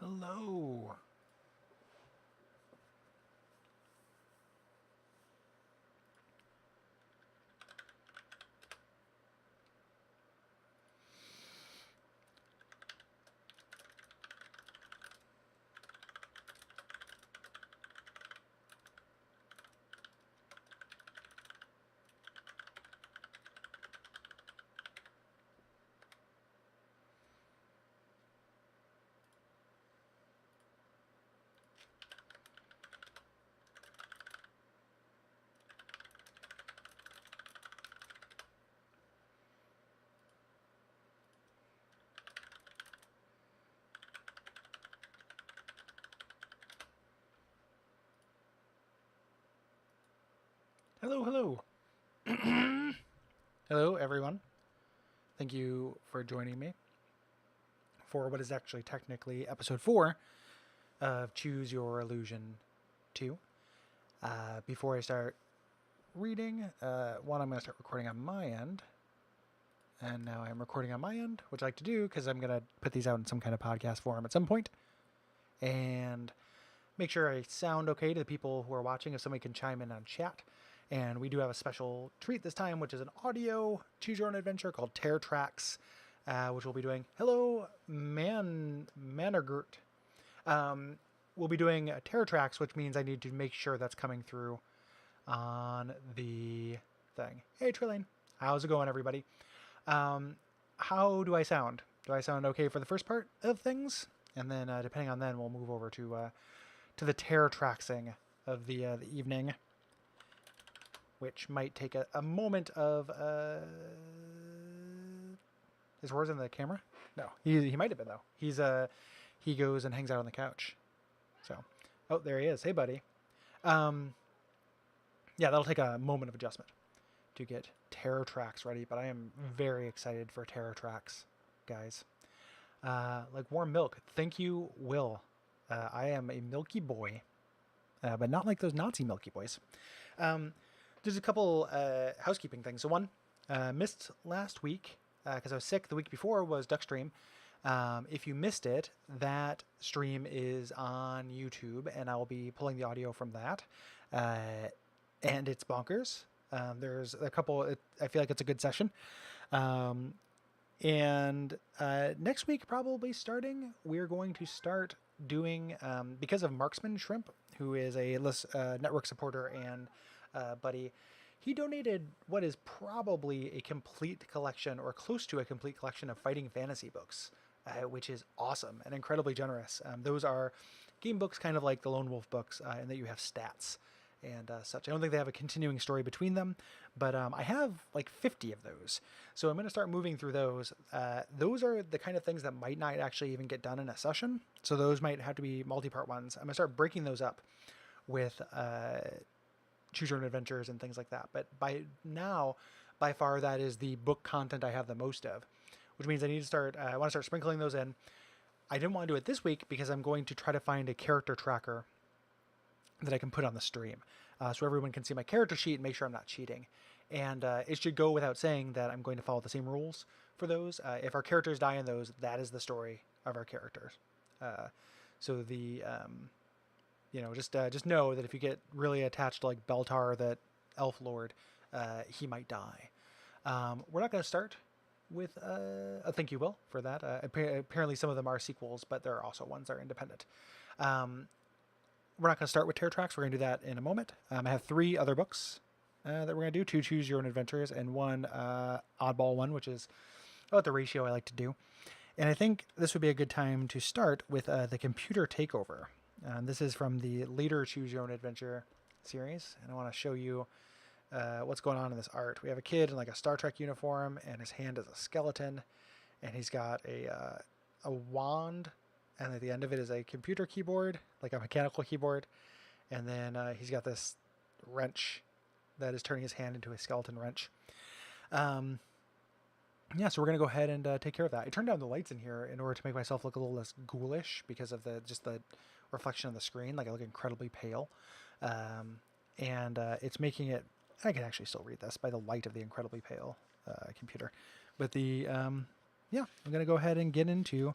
Hello. Hello. Hello, everyone. Thank you for joining me for what is actually technically episode 4 of Choose Your Illusion 2. Before I start reading, one, I'm going to start recording on my end. And now I'm recording on my end, which I like to do because I'm going to put these out in some kind of podcast form at some point. And make sure I sound okay to the people who are watching, if somebody can chime in on chat. And we do have a special treat this time, which is an audio choose your own adventure called Tear Tracks, which we'll be doing. Hello, Manergert. We'll be doing Tear Tracks, which means I need to make sure that's coming through on the thing. Hey, Trillian. How's it going, everybody? How do I sound? Do I sound okay for the first part of things? And then, depending on then, we'll move over to the Tear Tracksing of the evening, which might take a moment of... Is Roars in the camera? No, he might have been, though. He goes and hangs out on the couch. So, oh, there he is. Hey, buddy. Yeah, that'll take a moment of adjustment to get Terror Tracks ready, but I am very excited for Terror Tracks, guys. Like warm milk. Thank you, Will. I am a milky boy, but not like those Nazi milky boys. There's a couple housekeeping things. So one, missed last week because I was sick. The week before was Duckstream. If you missed it, that stream is on YouTube, and I will be pulling the audio from that. And it's bonkers. There's a couple. I feel like it's a good session. And next week, probably starting, we're going to start doing, because of Marksman Shrimp, who is a network supporter and buddy, he donated what is probably a complete collection or close to a complete collection of fighting fantasy books, which is awesome and incredibly generous. Those are game books kind of like the Lone Wolf books, in that you have stats and such. I don't think they have a continuing story between them, but I have like 50 of those. So I'm going to start moving through those. Those are the kind of things that might not actually even get done in a session. So those might have to be multi-part ones. I'm going to start breaking those up with choose your own adventures and things like that. But by now, by far, that is the book content I have the most of, which means I need to start, I want to start sprinkling those in. I didn't want to do it this week because I'm going to try to find a character tracker that I can put on the stream, so everyone can see my character sheet and make sure I'm not cheating. And it should go without saying that I'm going to follow the same rules for those. If our characters die in those, that is the story of our characters. So the just know that if you get really attached to like Beltar, that elf lord, he might die. We're not going to start with thank you, Will, for that. Apparently some of them are sequels, but there are also ones that are independent. We're not going to start with Terror Tracks. We're going to do that in a moment. I have 3 other books that we're going to do. 2 Choose Your Own Adventures and 1 oddball one, which is about the ratio I like to do. And I think this would be a good time to start with the Computer Takeover. This is from the later Choose Your Own Adventure series, and I want to show you what's going on in this art. We have a kid in like a Star Trek uniform, and his hand is a skeleton, and he's got a wand, and at the end of it is a computer keyboard, like a mechanical keyboard, and then he's got this wrench that is turning his hand into a skeleton wrench. Yeah, so we're going to go ahead and take care of that. I turned down the lights in here in order to make myself look a little less ghoulish because of the reflection on the screen. Like I look incredibly pale. And it's making it... I can actually still read this by the light of the incredibly pale computer. But yeah, I'm going to go ahead and get into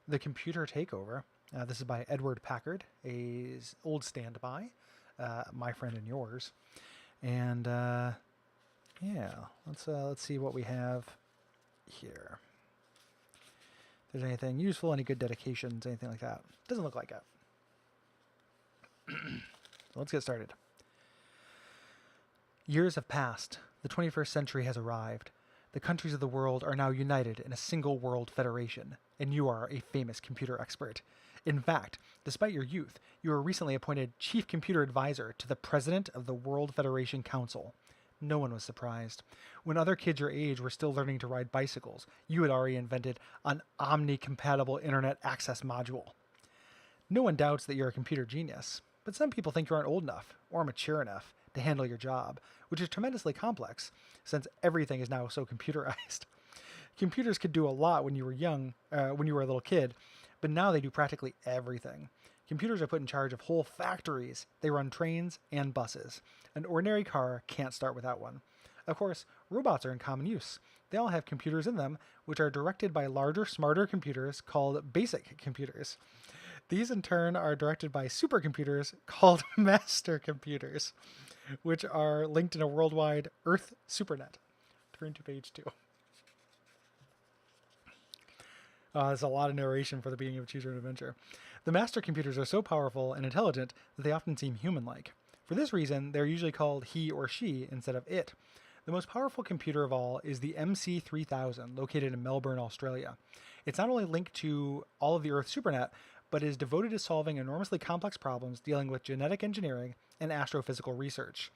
the Computer Takeover. This is by Edward Packard, a old standby, my friend and yours. And yeah, let's see what we have here. If there's anything useful, any good dedications, anything like that. Doesn't look like it. So let's get started. Years have passed. The 21st century has arrived. The countries of the world are now united in a single world federation, and you are a famous computer expert. In fact, despite your youth, you were recently appointed Chief Computer Advisor to the President of the World Federation Council. No one was surprised. When other kids your age were still learning to ride bicycles, you had already invented an omni-compatible internet access module. No one doubts that you're a computer genius, but some people think you aren't old enough or mature enough to handle your job, which is tremendously complex since everything is now so computerized. Computers could do a lot when you were when you were a little kid, but now they do practically everything. Computers are put in charge of whole factories. They run trains and buses. An ordinary car can't start without one. Of course, robots are in common use. They all have computers in them, which are directed by larger, smarter computers called basic computers. These, in turn, are directed by supercomputers called master computers, which are linked in a worldwide Earth supernet. Turn to page 2. There's a lot of narration for the beginning of Choose Your Own Adventure. The master computers are so powerful and intelligent that they often seem human-like. For this reason, they're usually called he or she instead of it. The most powerful computer of all is the MC3000, located in Melbourne, Australia. It's not only linked to all of the Earth supernet, but is devoted to solving enormously complex problems dealing with genetic engineering and astrophysical research.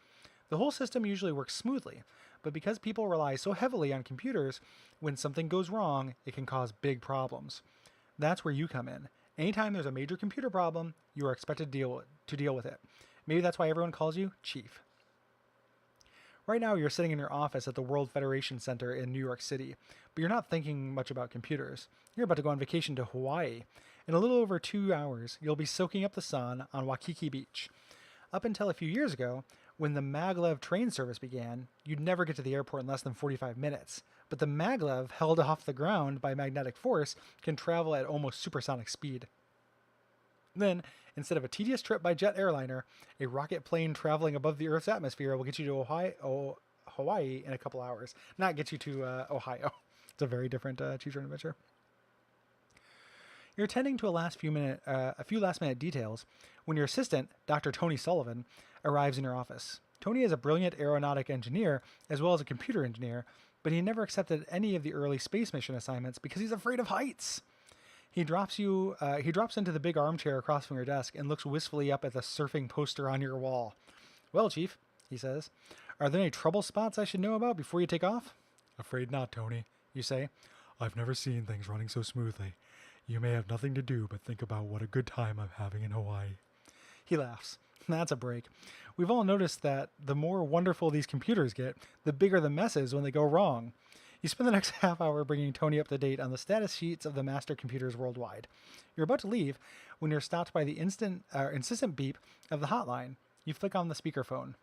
The whole system usually works smoothly, but because people rely so heavily on computers, when something goes wrong, it can cause big problems. That's where you come in. Anytime there's a major computer problem, you are expected to deal with it. Maybe that's why everyone calls you Chief. Right now, you're sitting in your office at the World Federation Center in New York City, but you're not thinking much about computers. You're about to go on vacation to Hawaii. In a little over 2 hours, you'll be soaking up the sun on Waikiki Beach. Up until a few years ago, when the maglev train service began, you'd never get to the airport in less than 45 minutes. But the maglev, held off the ground by magnetic force, can travel at almost supersonic speed. Then, instead of a tedious trip by jet airliner, a rocket plane traveling above the Earth's atmosphere will get you to Hawaii in a couple hours. Not get you to Ohio. It's a very different Choose Your Own Adventure. You're attending to a few last-minute details when your assistant, Dr. Tony Sullivan, arrives in your office. Tony is a brilliant aeronautic engineer as well as a computer engineer, but he never accepted any of the early space mission assignments because he's afraid of heights. He drops into the big armchair across from your desk and looks wistfully up at the surfing poster on your wall. "Well, Chief," he says, "are there any trouble spots I should know about before you take off?" "Afraid not, Tony," you say. "I've never seen things running so smoothly. You may have nothing to do but think about what a good time I'm having in Hawaii." He laughs. "That's a break. We've all noticed that the more wonderful these computers get, the bigger the mess is when they go wrong." You spend the next half hour bringing Tony up to date on the status sheets of the master computers worldwide. You're about to leave when you're stopped by the insistent beep of the hotline. You flick on the speakerphone.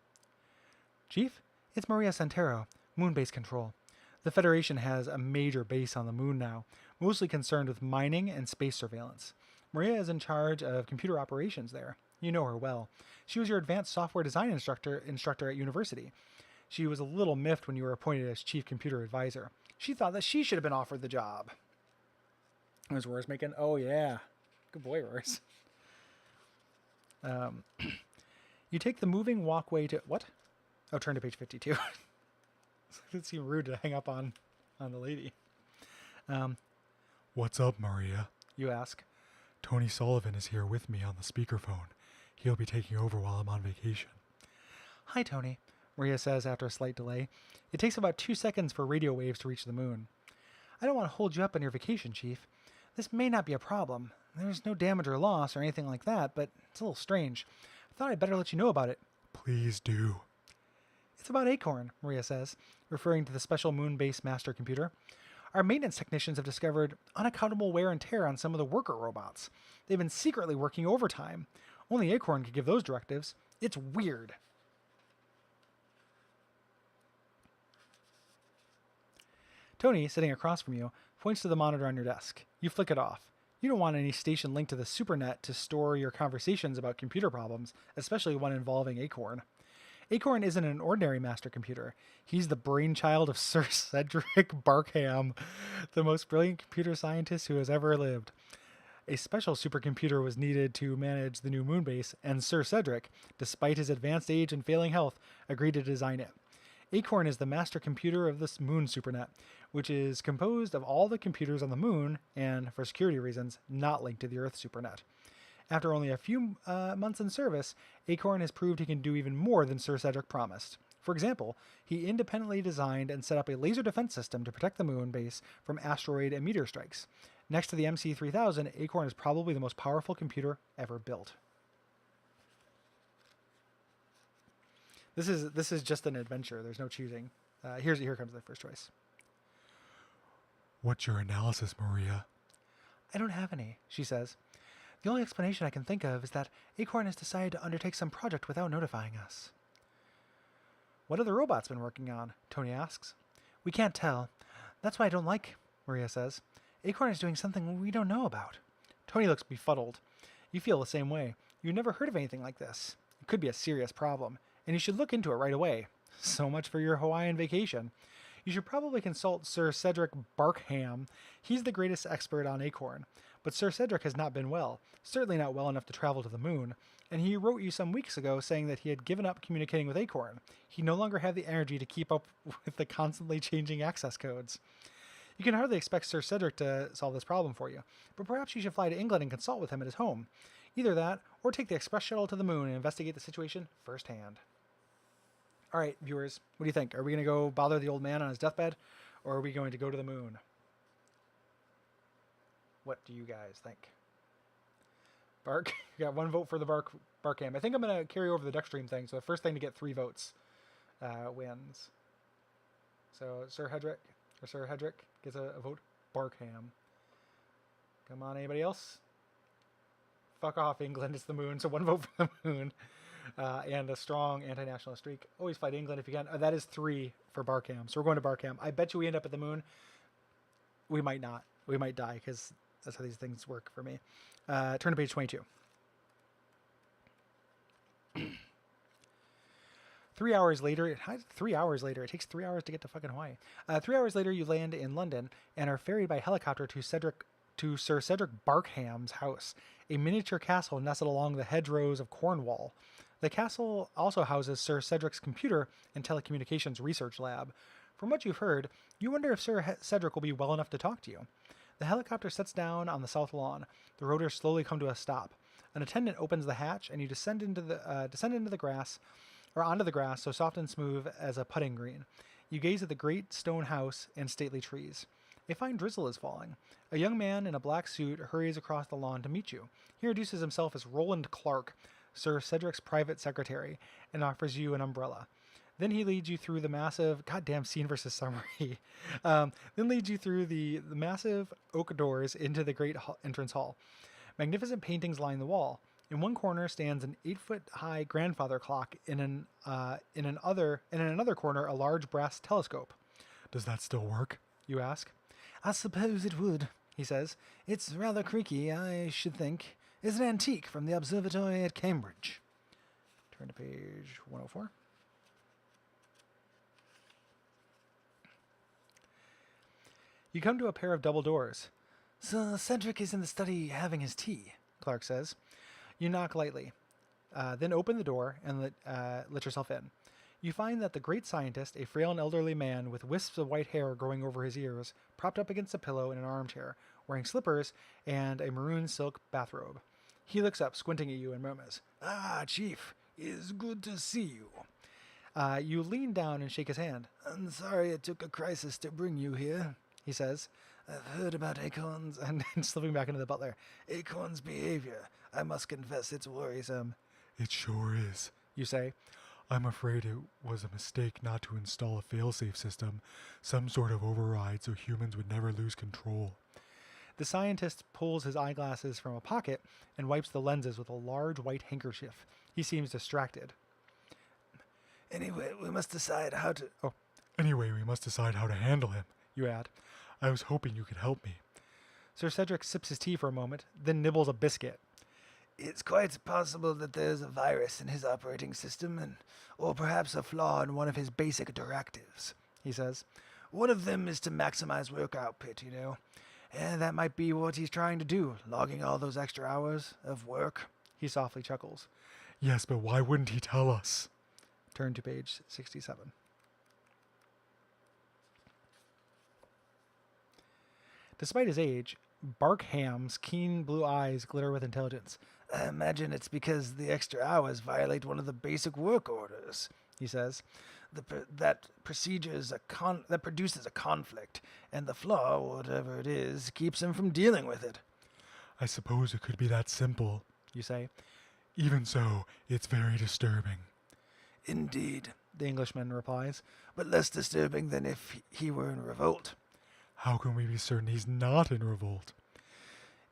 "Chief, it's Maria Santero, Moon Base Control. The Federation has a major base on the moon now, mostly concerned with mining and space surveillance. Maria is in charge of computer operations there. You know her well. She was your advanced software design instructor at university. She was a little miffed when you were appointed as Chief Computer Advisor. She thought that she should have been offered the job." Was Roars making? Oh, yeah. Good boy, Roars. You take the moving walkway to... What? Oh, turn to page 52. It seemed rude to hang up on the lady. "What's up, Maria?" you ask. "Tony Sullivan is here with me on the speakerphone. He'll be taking over while I'm on vacation." "Hi, Tony," Maria says after a slight delay. It takes about 2 seconds for radio waves to reach the moon. "I don't want to hold you up on your vacation, Chief. This may not be a problem. There's no damage or loss or anything like that, but it's a little strange. I thought I'd better let you know about it." "Please do." "It's about Acorn," Maria says, referring to the special moon base master computer. "Our maintenance technicians have discovered unaccountable wear and tear on some of the worker robots. They've been secretly working overtime. Only Acorn could give those directives. It's weird." Tony, sitting across from you, points to the monitor on your desk. You flick it off. You don't want any station linked to the supernet to store your conversations about computer problems, especially one involving Acorn. Acorn isn't an ordinary master computer. He's the brainchild of Sir Cedric Barkham, the most brilliant computer scientist who has ever lived. A special supercomputer was needed to manage the new moon base, and Sir Cedric, despite his advanced age and failing health, agreed to design it. Acorn is the master computer of this moon supernet, which is composed of all the computers on the moon and, for security reasons, not linked to the Earth supernet. After only a few months in service, Acorn has proved he can do even more than Sir Cedric promised. For example, he independently designed and set up a laser defense system to protect the moon base from asteroid and meteor strikes. Next to the MC-3000, Acorn is probably the most powerful computer ever built. This is just an adventure. There's no choosing. Here comes the first choice. What's your analysis, Maria? I don't have any, she says. The only explanation I can think of is that Acorn has decided to undertake some project without notifying us. What have the robots been working on? Tony asks. We can't tell. That's why I don't like, Maria says. Acorn is doing something we don't know about. Tony looks befuddled. You feel the same way. You've never heard of anything like this. It could be a serious problem, and you should look into it right away. So much for your Hawaiian vacation. You should probably consult Sir Cedric Barkham. He's the greatest expert on Acorn. But Sir Cedric has not been well, certainly not well enough to travel to the moon, and he wrote you some weeks ago saying that he had given up communicating with Acorn. He no longer had the energy to keep up with the constantly changing access codes. You can hardly expect Sir Cedric to solve this problem for you, but perhaps you should fly to England and consult with him at his home. Either that, or take the express shuttle to the moon and investigate the situation firsthand. All right, viewers, what do you think? Are we going to go bother the old man on his deathbed, or are we going to go to the moon? What do you guys think? Bark, you got one vote for the Barkham. I think I'm going to carry over the Duckstream thing, so the first thing to get 3 votes wins. So Sir Hedrick gets a vote. Barkham. Come on, anybody else? Fuck off, England. It's the moon, so 1 vote for the moon. And a strong anti-nationalist streak. Always fight England if you can. That is 3 for Barkham. So we're going to Barkham. I bet you we end up at the moon. We might not. We might die because that's how these things work for me. Turn to page 22. 3 hours later, it takes 3 hours to get to fucking Hawaii. 3 hours later, you land in London and are ferried by helicopter to Sir Cedric Barkham's house, a miniature castle nestled along the hedgerows of Cornwall. The castle also houses Sir Cedric's computer and telecommunications research lab. From what you've heard, you wonder if Sir Cedric will be well enough to talk to you. The helicopter sets down on the south lawn. The rotors slowly come to a stop. An attendant opens the hatch, and you descend into the grass, or onto the grass, so soft and smooth as a putting green. You gaze at the great stone house and stately trees. A fine drizzle is falling. A young man in a black suit hurries across the lawn to meet you. He introduces himself as Roland Clark, Sir Cedric's private secretary, and offers you an umbrella. Then he leads you through the massive, goddamn scene versus summary. Then leads you through the massive oak doors into the great entrance hall. Magnificent paintings line the wall. In one corner stands an 8-foot-high grandfather clock. In another corner, a large brass telescope. Does that still work? You ask. I suppose it would, he says. It's rather creaky, I should think. It's an antique from the observatory at Cambridge. Turn to page 104. You come to a pair of double doors. Sir Cedric is in the study having his tea, Clark says. You knock lightly, then open the door and let yourself in. You find that the great scientist, a frail and elderly man with wisps of white hair growing over his ears, propped up against a pillow in an armchair, wearing slippers and a maroon silk bathrobe. He looks up, squinting at you, and murmurs, "Ah, Chief, it's good to see you." You lean down and shake his hand. "I'm sorry it took a crisis to bring you here," he says. "I've heard about Acorn's," and slipping back into the butler, "Acorn's behavior. I must confess it's worrisome." It sure is, you say. I'm afraid it was a mistake not to install a failsafe system, some sort of override so humans would never lose control. The scientist pulls his eyeglasses from a pocket and wipes the lenses with a large white handkerchief. He seems distracted. Anyway, we must decide how to handle him, you add. I was hoping you could help me. Sir Cedric sips his tea for a moment, then nibbles a biscuit. It's quite possible that there's a virus in his operating system, or perhaps a flaw in one of his basic directives, he says. One of them is to maximize work output, And that might be what he's trying to do, logging all those extra hours of work. He softly chuckles. Yes, but why wouldn't he tell us? Turn to page 67. Despite his age, Barkham's keen blue eyes glitter with intelligence. I imagine it's because the extra hours violate one of the basic work orders, he says. That produces a conflict, and the flaw, whatever it is, keeps him from dealing with it. I suppose it could be that simple, you say. Even so, it's very disturbing. Indeed, the Englishman replies, but less disturbing than if he were in revolt. How can we be certain he's not in revolt?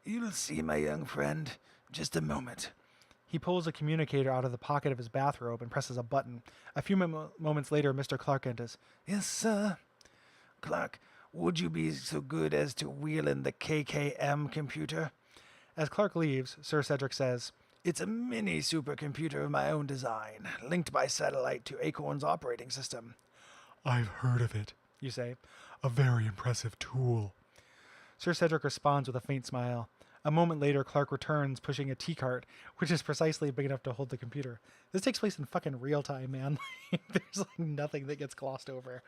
You'll see, my young friend. Just a moment. He pulls a communicator out of the pocket of his bathrobe and presses a button. A few moments later, Mr. Clark enters. Yes, sir. Clark, would you be so good as to wheel in the KKM computer? As Clark leaves, Sir Cedric says, It's a mini supercomputer of my own design, linked by satellite to Acorn's operating system. I've heard of it, you say. A very impressive tool. Sir Cedric responds with a faint smile. A moment later, Clark returns, pushing a tea cart, which is precisely big enough to hold the computer. This takes place in fucking real time, man. There's nothing that gets glossed over.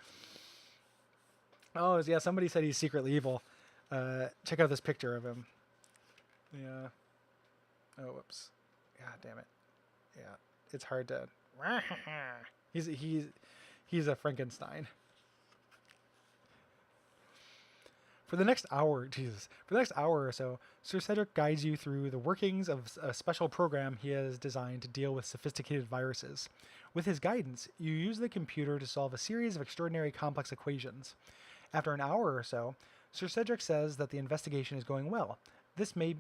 Oh, yeah, somebody said he's secretly evil. Check out this picture of him. Yeah. Oh, whoops. God damn it. Yeah, it's hard to... He's a Frankenstein. For the next hour or so, Sir Cedric guides you through the workings of a special program he has designed to deal with sophisticated viruses. With his guidance, you use the computer to solve a series of extraordinary complex equations. After an hour or so, Sir Cedric says that the investigation is going well. This may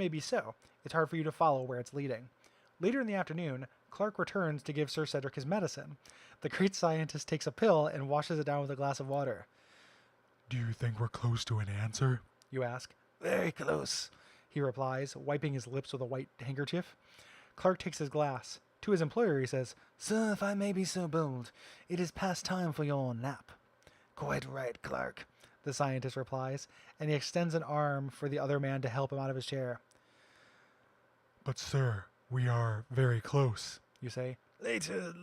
be so. It's hard for you to follow where it's leading. Later in the afternoon, Clark returns to give Sir Cedric his medicine. The great scientist takes a pill and washes it down with a glass of water. Do you think we're close to an answer? You ask. Very close, he replies, wiping his lips with a white handkerchief. Clark takes his glass. To his employer, he says, Sir, if I may be so bold, it is past time for your nap. Quite right, Clark, the scientist replies, and he extends an arm for the other man to help him out of his chair. But, sir, we are very close, you say. Later,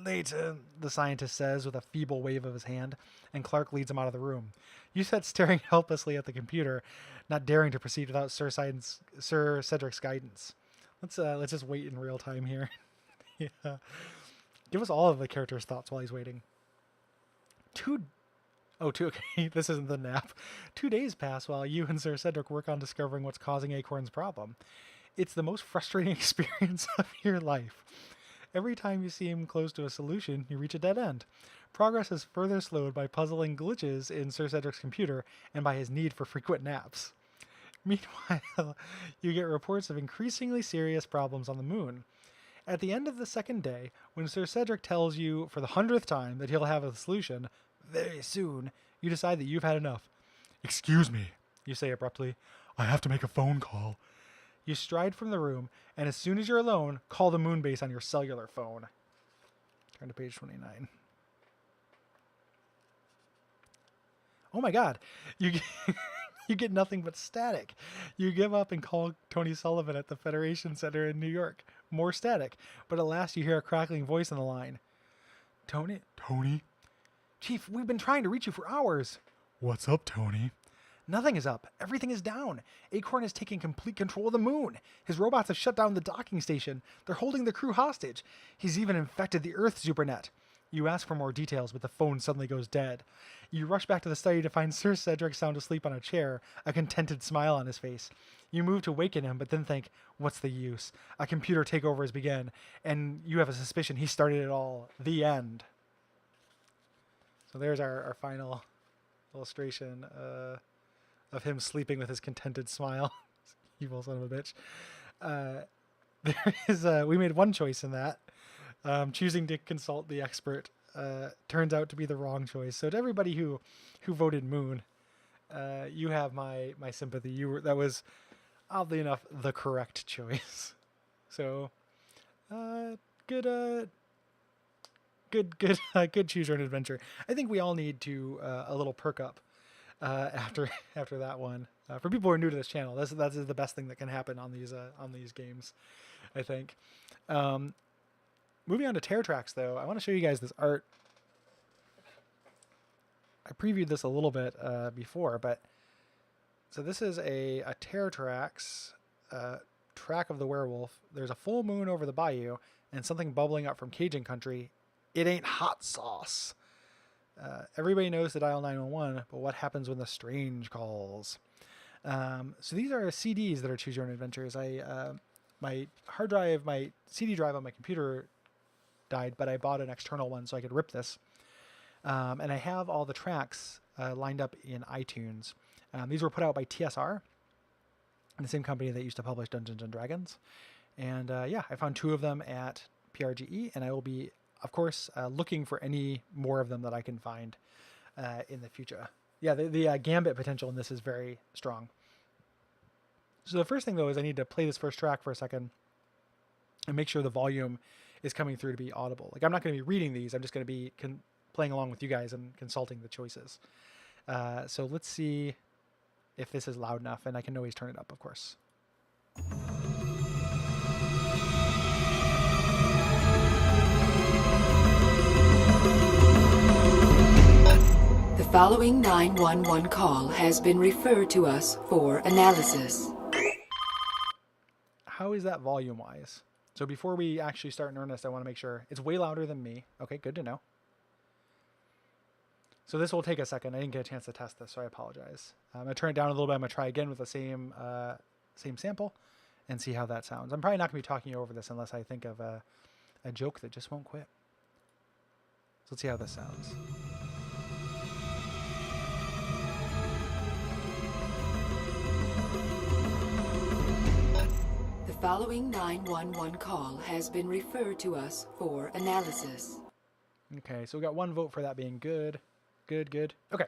the scientist says with a feeble wave of his hand, and Clark leads him out of the room. You sit staring helplessly at the computer, not daring to proceed without Sir Cedric's guidance. Let's just wait in real time here. Yeah. Give us all of the character's thoughts while he's waiting. Okay, this isn't the nap. 2 days pass while you and Sir Cedric work on discovering what's causing Acorn's problem. It's the most frustrating experience of your life. Every time you seem close to a solution, you reach a dead end. Progress is further slowed by puzzling glitches in Sir Cedric's computer and by his need for frequent naps. Meanwhile, you get reports of increasingly serious problems on the moon. At the end of the second day, when Sir Cedric tells you for the 100th time that he'll have a solution very soon, you decide that you've had enough. Excuse me, you say abruptly. I have to make a phone call. You stride from the room, and as soon as you're alone, call the moon base on your cellular phone. Turn to page 29. Oh my god, you get nothing but static. You give up and call Tony Sullivan at the Federation Center in New York. More static, but at last you hear a crackling voice on the line. Tony? Tony? Chief, we've been trying to reach you for hours. What's up, Tony? Nothing is up. Everything is down. Acorn is taking complete control of the moon. His robots have shut down the docking station. They're holding the crew hostage. He's even infected the Earth supernet. You ask for more details, but the phone suddenly goes dead. You rush back to the study to find Sir Cedric sound asleep on a chair, a contented smile on his face. You move to waken him, but then think, what's the use? A computer takeover has begun, and you have a suspicion he started it all. The end. So there's our final illustration of him sleeping with his contented smile. Evil son of a bitch. We made one choice in that. Choosing to consult the expert turns out to be the wrong choice. So to everybody who voted Moon, You have my sympathy. That was oddly enough the correct choice. So, good good choose your own adventure. I think we all need to a little perk up after that one. For people who are new to this channel, that's the best thing that can happen on these games, I think. Um, Moving on to Tear Tracks, though, I want to show you guys this art. I previewed this a little bit before, but so this is a Tear Tracks track of the werewolf. There's a full moon over the bayou and something bubbling up from Cajun country. It ain't hot sauce. Everybody knows to dial 911, but what happens when the strange calls? So these are CDs that are Choose Your Own Adventures. My hard drive, my CD drive on my computer died, but I bought an external one so I could rip this. And I have all the tracks lined up in iTunes. These were put out by TSR, the same company that used to publish Dungeons and Dragons. And yeah, I found 2 of them at PRGE, and I will be, of course, looking for any more of them that I can find in the future. Yeah, the gambit potential in this is very strong. So the first thing, though, is I need to play this first track for a second and make sure the volume is coming through to be audible. Like, I'm not going to be reading these. I'm just going to be playing along with you guys and consulting the choices. So let's see if this is loud enough, and I can always turn it up, of course. The following 911 call has been referred to us for analysis. How is that volume-wise? So before we actually start in earnest, I want to make sure it's way louder than me. Okay, good to know. So this will take a second. I didn't get a chance to test this, so I apologize. I'm going to turn it down a little bit. I'm going to try again with the same sample and see how that sounds. I'm probably not going to be talking over this unless I think of a joke that just won't quit. So let's see how this sounds. The following 911 call has been referred to us for analysis. Okay, so we got 1 vote for that being good. Good. Okay.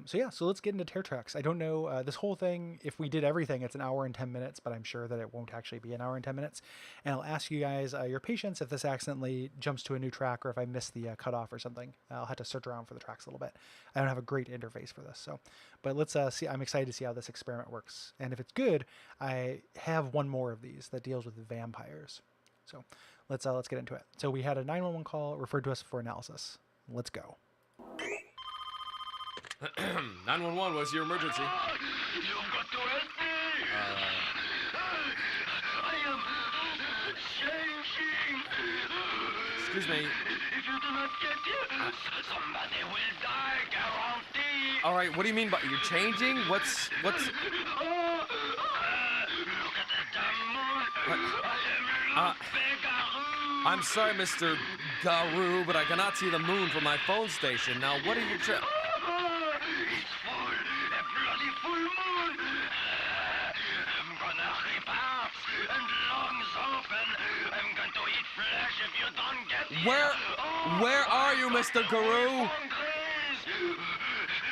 So yeah, so let's get into Tear Tracks. I don't know, this whole thing, if we did everything, it's 1 hour and 10 minutes, but I'm sure that it won't actually be 1 hour and 10 minutes. And I'll ask you guys your patience if this accidentally jumps to a new track or if I miss the cutoff or something. I'll have to search around for the tracks a little bit. I don't have a great interface for this, so. But let's see. I'm excited to see how this experiment works. And if it's good, I have 1 more of these that deals with vampires. So let's get into it. So we had a 911 call referred to us for analysis. Let's go. 911, what's your emergency? You've got to help me! I am changing! Excuse me. If you do not get here, somebody will die, guarantee! Alright, what do you mean by you're changing? What's... Look at the damn moon! I am Garou! I'm sorry, Mr. Garou, but I cannot see the moon from my phone station. Now, what are you It's full! A bloody full moon! I'm gonna rip hearts and lungs open! I'm going to eat flesh if you don't get here! Where are you, Mr. Garou?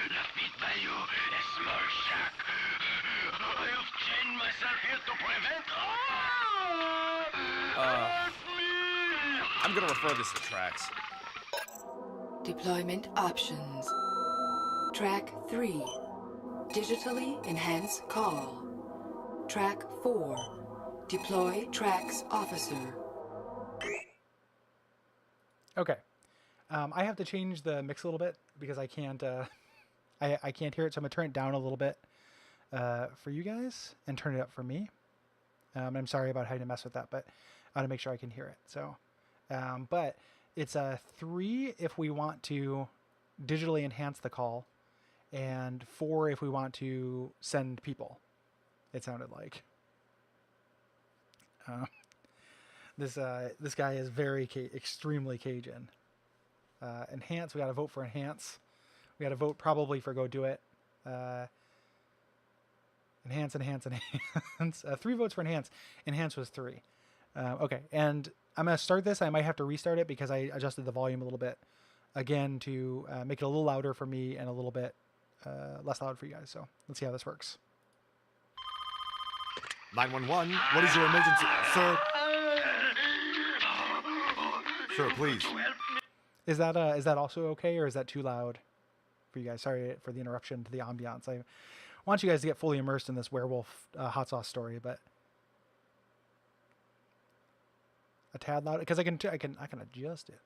La petite bayou, a small shack. I've chained myself here to prevent... Help me! I'm gonna refer this to tracks. Deployment options. Track 3. Digitally enhance call. Track 4. Deploy tracks officer. Okay. I have to change the mix a little bit because I can't I can't hear it, so I'm gonna turn it down a little bit for you guys and turn it up for me. I'm sorry about having to mess with that, but I want to make sure I can hear it. So, but it's a 3 if we want to digitally enhance the call, and 4 if we want to send people. It sounded like. This guy is very extremely Cajun. Enhance. We got to vote for enhance. We got to vote probably for go do it. Enhance. 3 votes for enhance. Enhance was 3. Okay, and I'm gonna start this. I might have to restart it because I adjusted the volume a little bit again to make it a little louder for me and a little bit less loud for you guys. So let's see how this works. 911, what is your emergency? Sir? Sir, please. Is that also okay, or is that too loud for you guys? Sorry for the interruption to the ambiance. I want you guys to get fully immersed in this werewolf hot sauce story, but a tad loud because I can adjust it.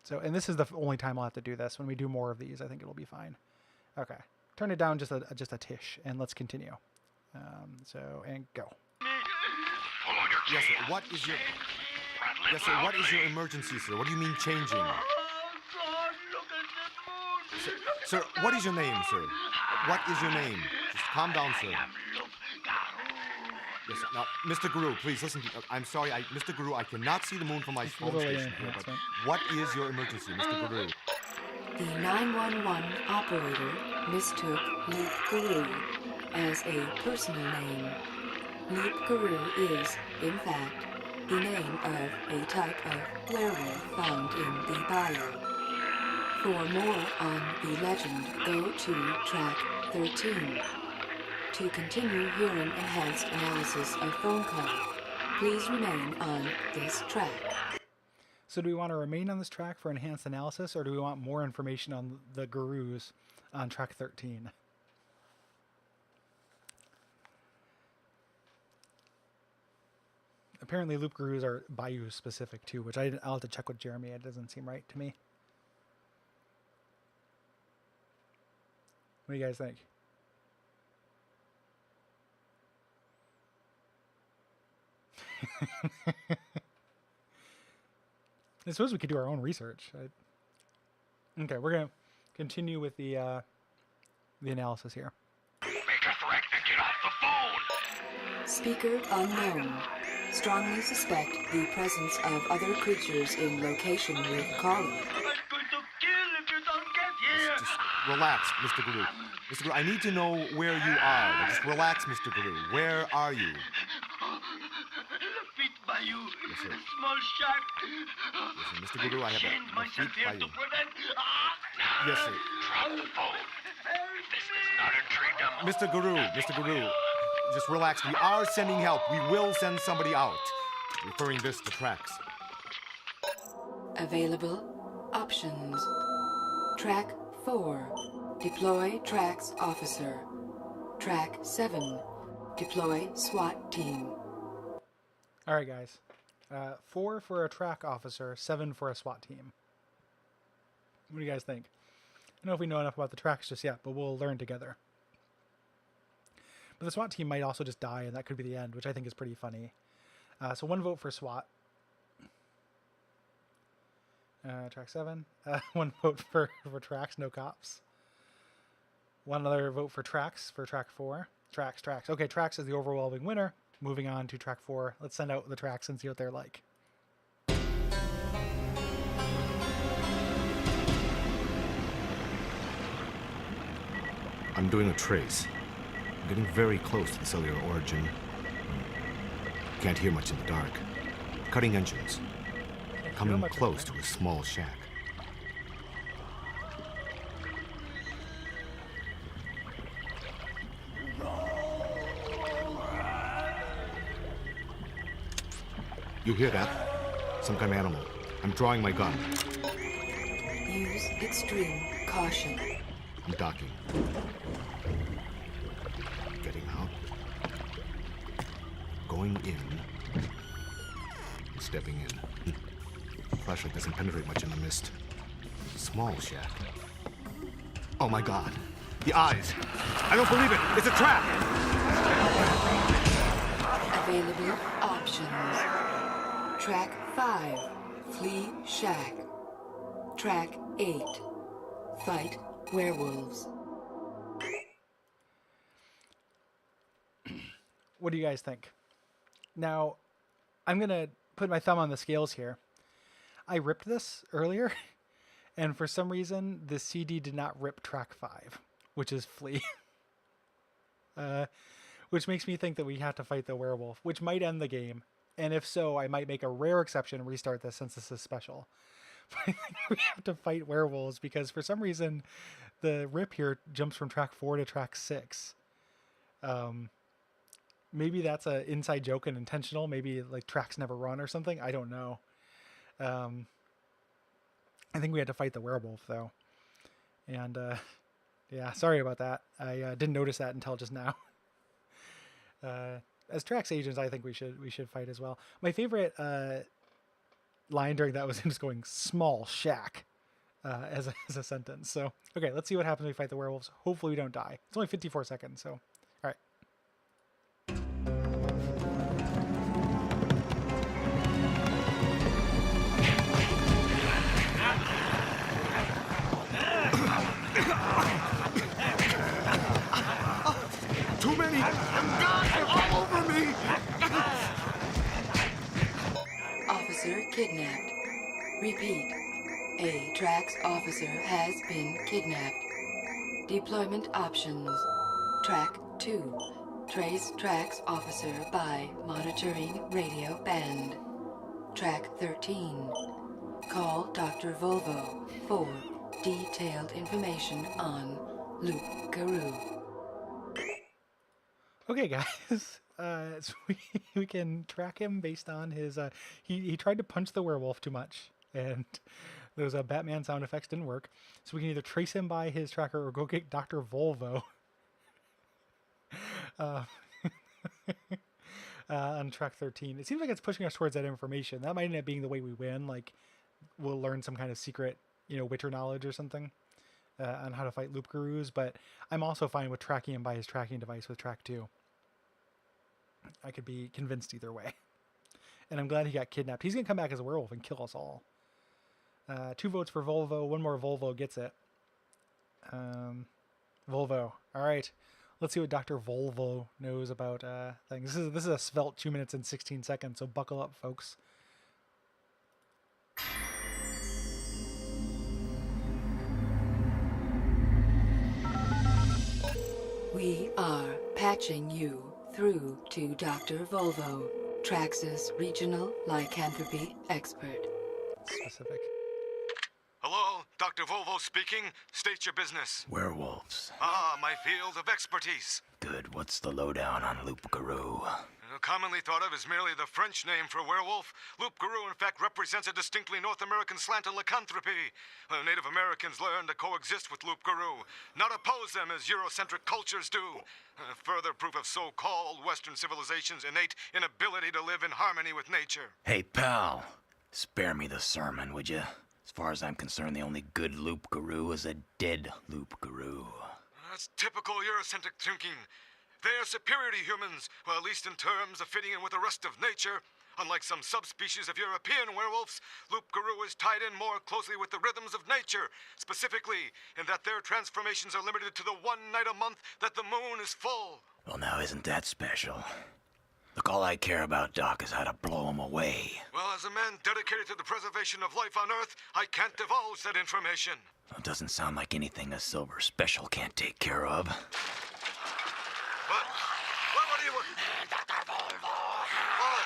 So, and this is the only time I'll have to do this. When we do more of these, I think it'll be fine. Okay, turn it down just a tish, and let's continue. And go. Yes, sir. What is your... Yes, sir. What is your emergency, sir? What do you mean changing? Oh, God, look at the moon. Sir, what is your name, sir? What is your name? Just calm down, sir. Yes, sir. Now, Mr. Guru, please listen to me. I'm sorry, Mr. Guru, I cannot see the moon from my phone literally station an here, but enhancement. what is your emergency, Mr. Guru? The 911 operator mistook Loop Guru as a personal name. Loop Guru is, in fact, the name of a type of werewolf found in the bayou. For more on the legend, go to track 13. To continue hearing enhanced analysis of phone call, please remain on this track. So do we want to remain on this track for enhanced analysis, or do we want more information on the gurus on track 13? Apparently loop gurus are bayou specific too, which I'll have to check with Jeremy. It doesn't seem right to me. What do you guys think? I suppose we could do our own research. Okay, we're gonna continue with the analysis here. Make a threat and get off the phone. Speaker unknown. Strongly suspect the presence of other creatures in location with caller. I'm going to kill if you don't get here. Just relax, Mr. Guru. Mr. Guru, I need to know where you are. Now, just relax, Mr. Guru. Where are you? Feet by you. Yes, sir. Small shack. Yes, sir, Mr. Guru, I have chained a myself feet here by to you. prevent. Yes, sir. Drop the phone. This is not a Mr. treat. Guru, just relax. We are sending help. We will send somebody out. Referring this to tracks. Available options. Track 4. Deploy tracks officer. Track 7. Deploy SWAT team. All right, guys. 4 for a track officer, 7 for a SWAT team. What do you guys think? I don't know if we know enough about the tracks just yet, but we'll learn together. But the SWAT team might also just die, and that could be the end, which I think is pretty funny. So 1 vote for SWAT. Track 7. 1 vote for tracks, no cops. 1 other vote for tracks for track 4. Tracks. Okay, tracks is the overwhelming winner. Moving on to track 4. Let's send out the tracks and see what they're like. I'm doing a trace. I'm getting very close to the cellular origin. Can't hear much in the dark. Cutting engines. Coming close to a small shack. You hear that? Some kind of animal. I'm drawing my gun. Use extreme caution. I'm docking. Getting out. Going in. Stepping in. Flashlight doesn't penetrate much in the mist. Small shack. Oh my god. The eyes. I don't believe it. It's a trap. Available options. Track 5. Flee shack. Track 8. Fight werewolves. What do you guys think? Now, I'm going to put my thumb on the scales here. I ripped this earlier, and for some reason, the CD did not rip track 5, which is Flee. Which makes me think that we have to fight the werewolf, which might end the game. And if so, I might make a rare exception and restart this since this is special. But I think we have to fight werewolves because for some reason, the rip here jumps from track 4 to track 6. Maybe that's a inside joke and intentional. Maybe like tracks never run or something. I don't know. I think we had to fight the werewolf though, and yeah, sorry about that. I didn't notice that until just now. As tracks agents, I think we should fight as well. My favorite line during that was him just going "small shack" as a sentence. So okay, let's see what happens when we fight the werewolves. Hopefully we don't die. It's only 54 seconds, so all right. Too many! God, they're all over me! Officer kidnapped. Repeat. A Trax officer has been kidnapped. Deployment options. Track 2. Trace Trax officer by monitoring radio band. Track 13. Call Dr. Volvo for detailed information on Luke Carew. Okay, guys. So we can track him based on his. He tried to punch the werewolf too much, and those Batman sound effects didn't work. So we can either trace him by his tracker or go get Dr. Volvo. On track 13. It seems like it's pushing us towards that information. That might end up being the way we win. Like, we'll learn some kind of secret, Witcher knowledge or something on how to fight Loop Gurus. But I'm also fine with tracking him by his tracking device with track 2. I could be convinced either way. And I'm glad he got kidnapped. He's going to come back as a werewolf and kill us all. 2 votes for Volvo. 1 more Volvo gets it. Volvo. All right. Let's see what Dr. Volvo knows about things. This is a svelte 2 minutes and 16 seconds, so buckle up, folks. We are patching you through to Dr. Volvo, Traxxas Regional Lycanthropy Expert. Specific. Hello, Dr. Volvo speaking. State your business. Werewolves. Ah, my field of expertise. Good. What's the lowdown on Loup-Garou? Commonly thought of as merely the French name for werewolf, Loup-Garou in fact represents a distinctly North American slant on lycanthropy. Native Americans learned to coexist with Loup-Garou, not oppose them as Eurocentric cultures do. Further proof of so-called Western civilization's innate inability to live in harmony with nature. Hey, pal. Spare me the sermon, would you? As far as I'm concerned, the only good Loup-Garou is a dead Loup-Garou. That's typical Eurocentric thinking. They are superior to humans, well, at least in terms of fitting in with the rest of nature. Unlike some subspecies of European werewolves, Loup-Garou is tied in more closely with the rhythms of nature, specifically in that their transformations are limited to the one night a month that the moon is full. Well, now, isn't that special? Look, all I care about, Doc, is how to blow 'em away. Well, as a man dedicated to the preservation of life on Earth, I can't divulge that information. Well, it doesn't sound like anything a silver special can't take care of. What do you want? Dr. Volvo! Oh.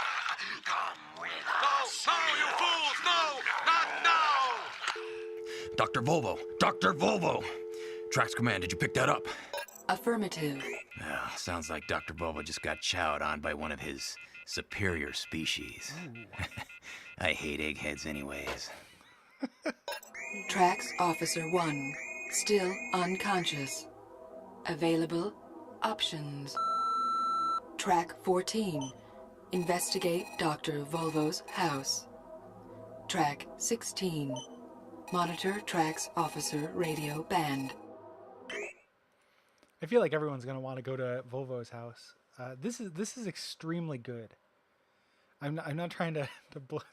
Come with us! No, you fools! No! Not now! Dr. Volvo! Dr. Volvo! Trax Command, did you pick that up? Affirmative. Yeah, sounds like Dr. Volvo just got chowed on by one of his superior species. I hate eggheads anyways. Trax Officer 1, still unconscious. Available options. Track 14, investigate Dr. Volvo's house. Track 16, monitor Trax Officer radio band. I feel like everyone's going to want to go to Volvo's house. This is extremely good. I'm not trying to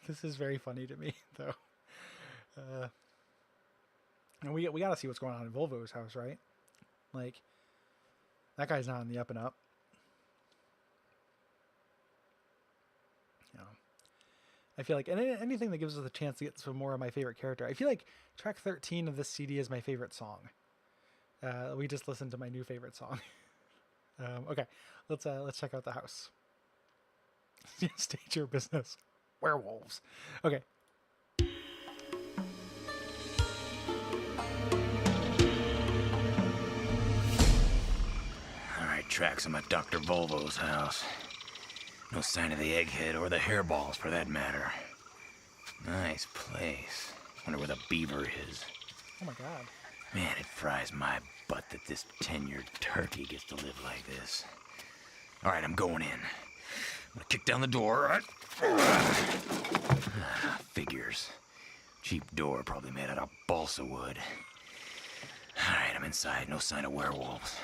this is very funny to me though. And we got to see what's going on in Volvo's house, right? Like, that guy's not on the up and up. I feel like anything that gives us a chance to get some more of my favorite character. I feel like track 13 of this CD is my favorite song. We just listened to my new favorite song. Okay, let's check out the house. State your business. Werewolves. Okay. tracks him at Dr. Volvo's house. No sign of the egghead or the hairballs, for that matter. Nice place. Wonder where the beaver is. Oh my god. Man, it fries my butt that this tenured turkey gets to live like this. All right, I'm going in. I'm gonna kick down the door, all right? Figures. Cheap door, probably made out of balsa wood. All right, I'm inside. No sign of werewolves.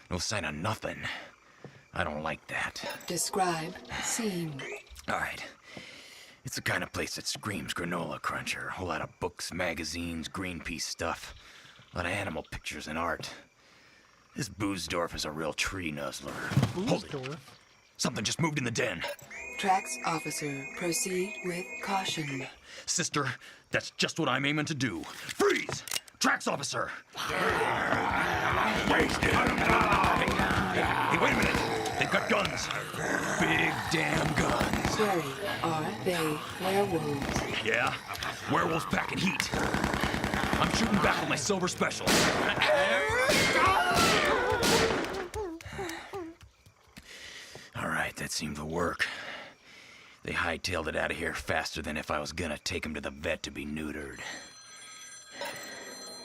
No sign of nothing. I don't like that. Describe scene. All right. It's the kind of place that screams granola cruncher. A whole lot of books, magazines, Greenpeace stuff. A lot of animal pictures and art. This Boosdorf is a real tree nuzzler. Hold it. Boosdorf? Something just moved in the den. Tracks officer, proceed with caution. Sister, that's just what I'm aiming to do. Freeze! Tracks officer! Hey, wait a minute! They've got guns. Big damn guns. Query, are they werewolves? Yeah? Werewolves packing heat. I'm shooting back with my silver special. All right, that seemed to work. They hightailed it out of here faster than if I was gonna take him to the vet to be neutered.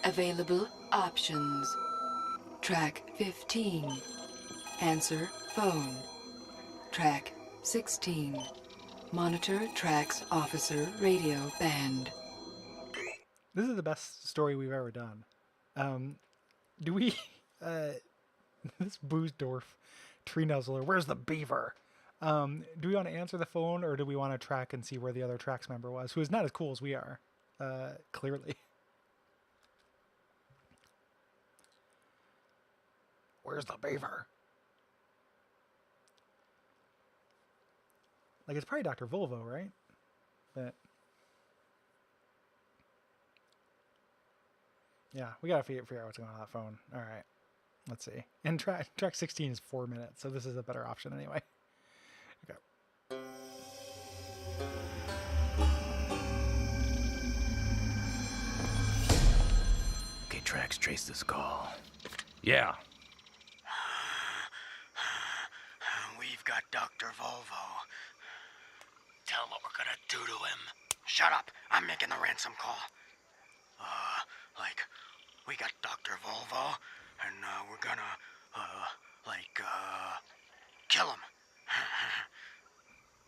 Available options. Track 15. Answer phone. Track 16. Monitor tracks officer radio band. This is the best story we've ever done. Do we... this Boosdorf tree nuzzler, where's the beaver? Do we want to answer the phone, or do we want to track and see where the other tracks member was, who is not as cool as we are, clearly. Where's the beaver? Like, it's probably Dr. Volvo, right? But yeah, we gotta figure out what's going on that phone. All right, let's see. And track 16 is 4 minutes, so this is a better option anyway. Okay. Okay, tracks, trace this call. Yeah. We've got Dr. Volvo. Tell him what we're gonna do to him. Shut up. I'm making the ransom call. We got Dr. Volvo, and we're gonna, kill him.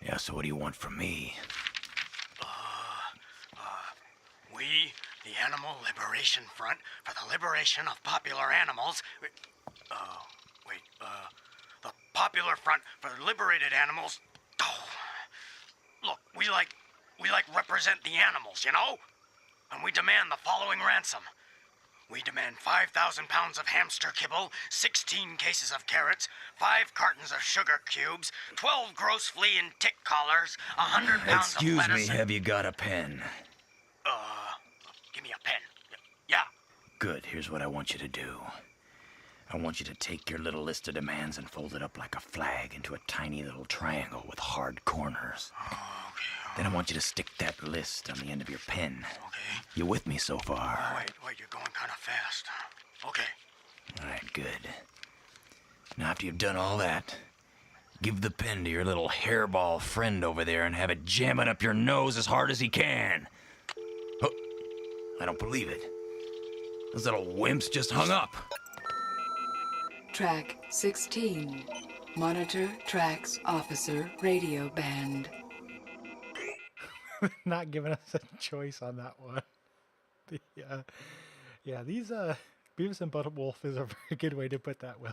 Yeah, so what do you want from me? We, the Animal Liberation Front, for the liberation of popular animals. The Popular Front for liberated animals. Oh, look, we represent the animals, you know? And we demand the following ransom. We demand 5,000 pounds of hamster kibble, 16 cases of carrots, 5 cartons of sugar cubes, 12 gross flea and tick collars, 100 pounds Excuse of lettuce. me, have you got a pen? Give me a pen. Yeah. Good, here's what I want you to do. I want you to take your little list of demands and fold it up like a flag into a tiny little triangle with hard corners. Okay. Then I want you to stick that list on the end of your pen. Okay. You with me so far? Wait, you're going kind of fast. Okay. All right, good. Now, after you've done all that, give the pen to your little hairball friend over there and have it jam it up your nose as hard as he can. Oh, I don't believe it. Those little wimps just hung up. Track 16. Monitor tracks officer radio band. Not giving us a choice on that one. Yeah, these Beavis and Butthead is a very good way to put that, Will.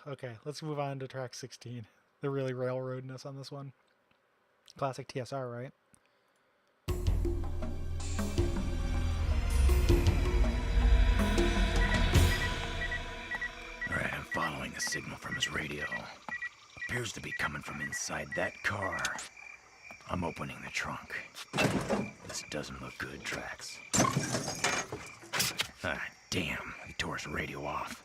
Okay, let's move on to track 16. They're really railroading us on this one. Classic TSR, right? All right, I'm following a signal from his radio. Appears to be coming from inside that car. I'm opening the trunk. This doesn't look good, Tracks. Ah, damn. He tore his radio off.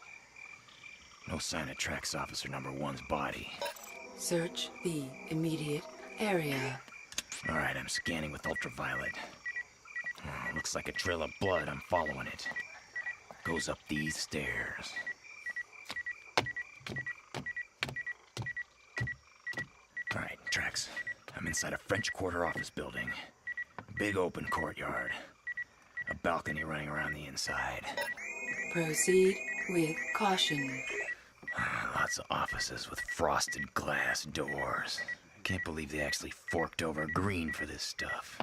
No sign of Tracks Officer number 1's body. Search the immediate area. All right, I'm scanning with ultraviolet. Oh, looks like a trail of blood. I'm following it. goes up these stairs. All right, Trax. I'm inside a French Quarter office building. Big open courtyard. A balcony running around the inside. Proceed with caution. Lots of offices with frosted glass doors. Can't believe they actually forked over green for this stuff.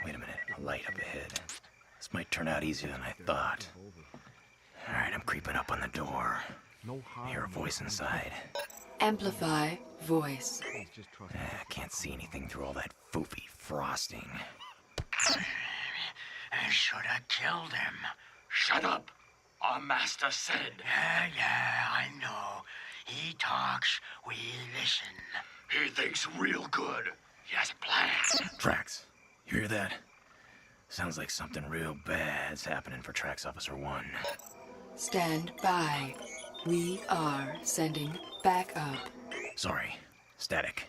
Wait a minute, a light up ahead. This might turn out easier than I thought. All right, I'm creeping up on the door. I hear a voice inside. Amplify voice. I can't see anything through all that foofy frosting. I should have killed him. Shut up! Our master said. Yeah, I know. He talks, we listen. He thinks real good. He has a plan. Trax, you hear that? Sounds like something real bad's happening for Trax Officer 1. Stand by. We are sending backup. Sorry, static.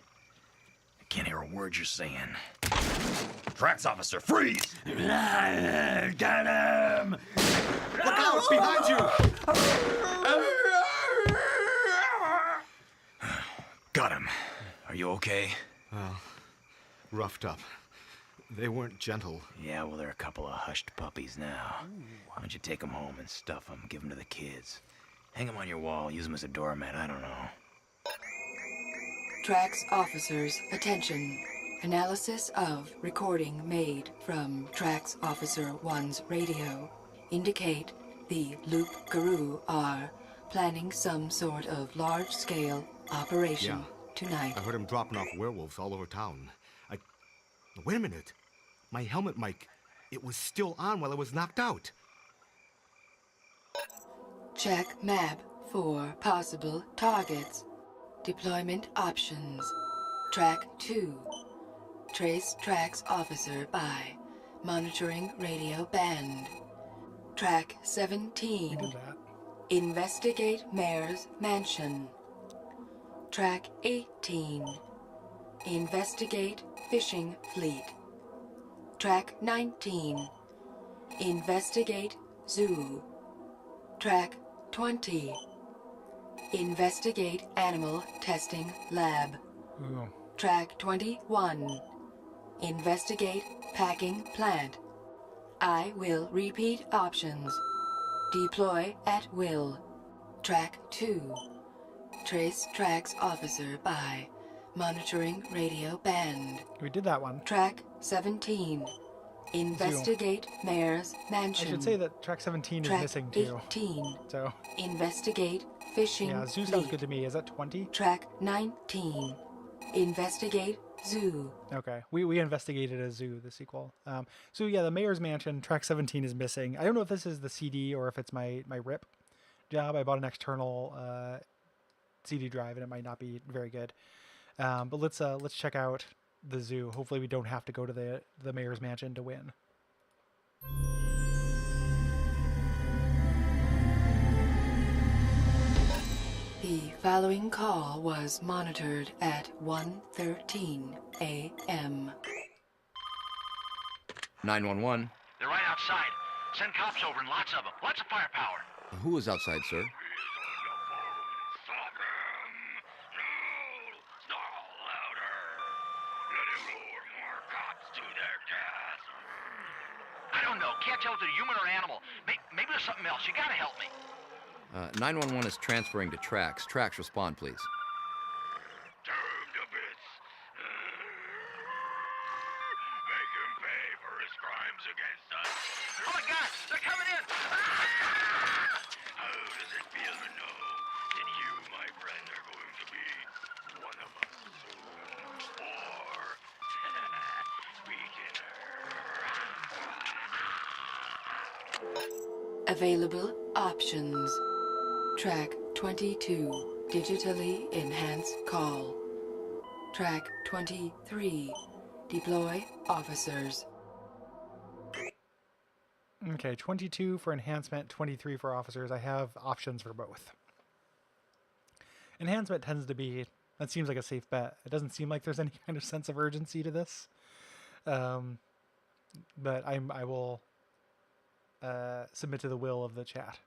I can't hear a word you're saying. Trax Officer, freeze! Get him! Look out! Behind you! Got him. Are you okay? Roughed up. They weren't gentle. Yeah, well, they're a couple of hushed puppies now. Why don't you take them home and stuff them, give them to the kids? Hang them on your wall, use them as a doormat, I don't know. Trax officers, attention. Analysis of recording made from Trax Officer 1's radio indicate the Loop Guru are planning some sort of large-scale operation tonight. I heard him dropping off werewolves all over town. Wait a minute. My helmet mic, it was still on while I was knocked out. Check map for possible targets. Deployment options. Track 2. Trace Trax Officer by monitoring radio band. Track 17. We did that. Investigate Mayor's Mansion. Track 18. Investigate Fishing Fleet. Track 19. Investigate Zoo. Track 20. Investigate Animal Testing Lab. Ooh. Track 21. Investigate Packing Plant. I will repeat options. Deploy at will. Track 2. Trace Trax Officer by monitoring radio band. We did that one. Track 17. Investigate Mayor's Mansion. I should say that track 17 is Track missing too. 18. So Investigate Fishing yeah, zoo sounds Fleet. good to me. Is that 20? Track 19. Investigate Zoo. Okay, we investigated a zoo, the sequel. So yeah, the Mayor's Mansion, track 17 is missing. I don't know if this is the CD or if it's my RIP job. I bought an external CD drive and it might not be very good. But let's check out the zoo. Hopefully we don't have to go to the Mayor's Mansion to win. The following call was monitored at 1:13 a.m. 911. They're right outside. Send cops over and lots of them. Lots of firepower. Who is outside, sir? Stop him! No! Snarl louder! Let him lure more cops to their death! I don't know. Can't tell if they're human or animal. Maybe there's something else. You gotta help me. 911 is transferring to Trax. Trax, respond, please. Tear him to bits! Make him pay for his crimes against us! Oh my God! They're coming in! How does it feel to know that you, my friend, are going to be one of us soon? Or beginner? Available options. Track 22. Digitally enhanced call. Track 23. Deploy officers. Okay, 22 for enhancement, 23 for officers. I have options for both. Enhancement tends to be, that seems like a safe bet. It doesn't seem like there's any kind of sense of urgency to this. But I will submit to the will of the chat.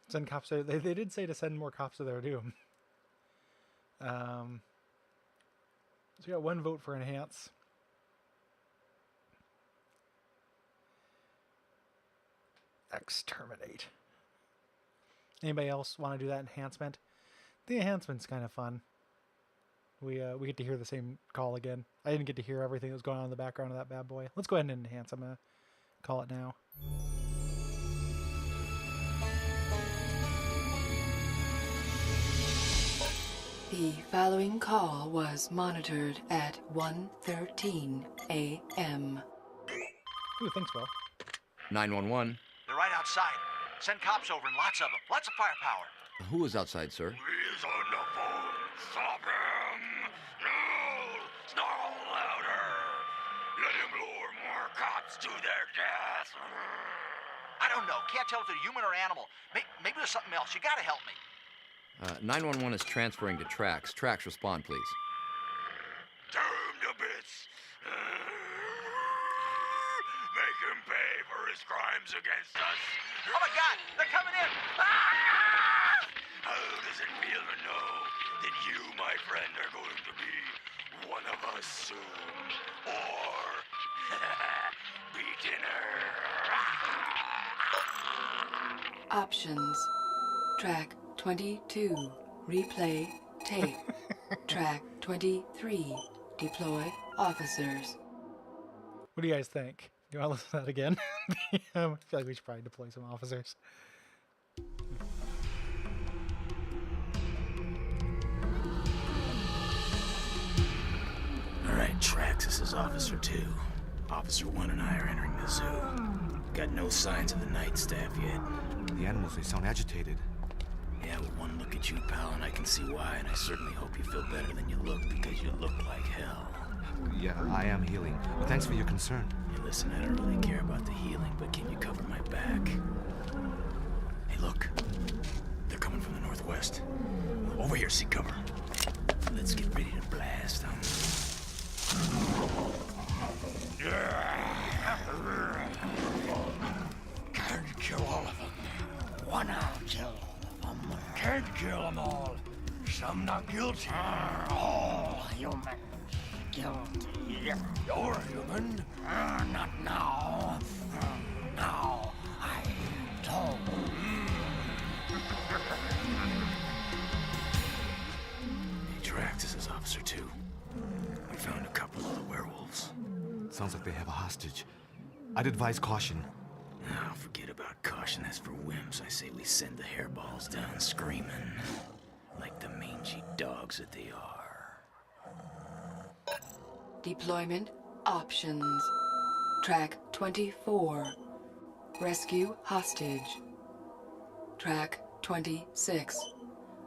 Send cops to, they did say to send more cops to their doom. So we got 1 vote for enhance. Exterminate. Anybody else want to do that enhancement? The enhancement's kind of fun. We get to hear the same call again. I didn't get to hear everything that was going on in the background of that bad boy. Let's go ahead and enhance. I'm gonna call it now. The following call was monitored at 1:13 a.m. Ooh, thanks, Will. 911. They're right outside. Send cops over and lots of them. Lots of firepower. Who is outside, sir? He's on the phone. Stop him. No. Snarl louder. Let him lure more cops to their death. I don't know. Can't tell if they're human or animal. Maybe there's something else. You gotta help me. 911 is transferring to tracks. Tracks, respond, please. Tear him to bits. Make him pay for his crimes against us. Oh my God! They're coming in! Ah! How does it feel to know that you, my friend, are going to be one of us soon? Or be dinner? Options. Track 22. Replay tape. Track 23. Deploy officers. What do you guys think? Do you want to listen to that again? I feel like we should probably deploy some officers. All right, Trax, this is Officer 2. Officer 1 and I are entering the zoo. Got no signs of the night staff yet. The animals, they sound agitated. Yeah, well, one look at you, pal, and I can see why, and I certainly hope you feel better than you look, because you look like hell. Yeah, I am healing. But thanks for your concern. Hey, listen, I don't really care about the healing, but can you cover my back? Hey, look. They're coming from the northwest. Over here, seek cover. Let's get ready to blast them. Can't kill all of them. One out, kill all of them. Can't kill them all. Some not guilty. All humans guilty. You're human? Not now. Now I don't. Hey, Trax, this is Officer 2. We found a couple of the werewolves. Sounds like they have a hostage. I'd advise caution. Now, forget about caution. That's for wimps. I say we send the hairballs down screaming. Like the mangy dogs that they are. Deployment options. Track 24. Rescue hostage. Track 26.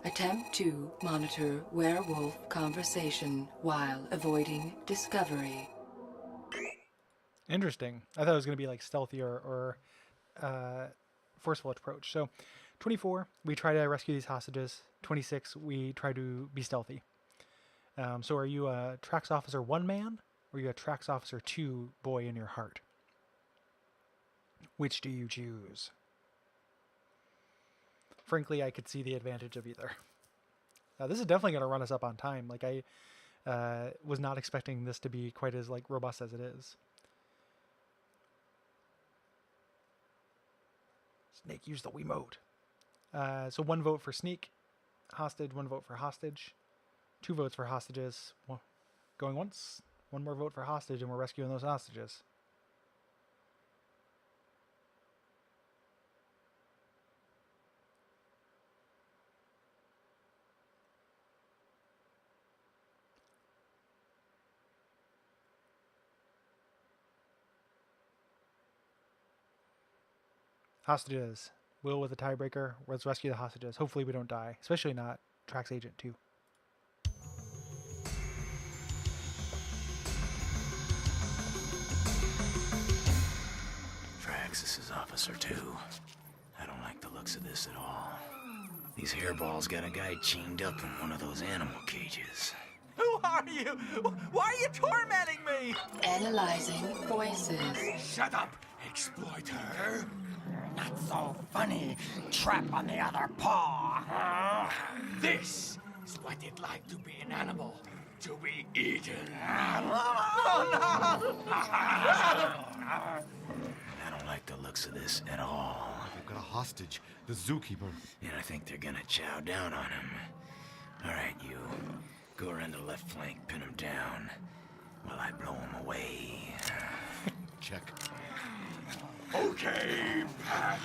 Attempt to monitor werewolf conversation while avoiding discovery. Interesting. I thought it was going to be like stealthy or forceful approach. So 24, we try to rescue these hostages. 26, we try to be stealthy. So are you a Trax Officer 1 man, or are you a Trax Officer 2 boy in your heart? Which do you choose? Frankly, I could see the advantage of either. This is definitely going to run us up on time. Like I was not expecting this to be quite as like robust as it is. Snake, use the Wiimote. So 1 vote for sneak, hostage, 1 vote for hostage, 2 votes for hostages. Well, going once, 1 more vote for hostage, and we're rescuing those hostages. Hostages. Will with a tiebreaker. Let's rescue the hostages. Hopefully we don't die. Especially not Trax Agent 2. Trax, Tracks, this is Officer 2. I don't like the looks of this at all. These hairballs got a guy chained up in one of those animal cages. Who are you? Why are you tormenting me? Analyzing voices. Shut up, exploiter. Not so funny. Trap on the other paw. This is what it's like to be an animal. To be eaten. I don't like the looks of this at all. They've got a hostage, the zookeeper. And I think they're gonna chow down on him. All right, you. Go around the left flank, pin him down, while I blow him away. Check. Okay, Pat.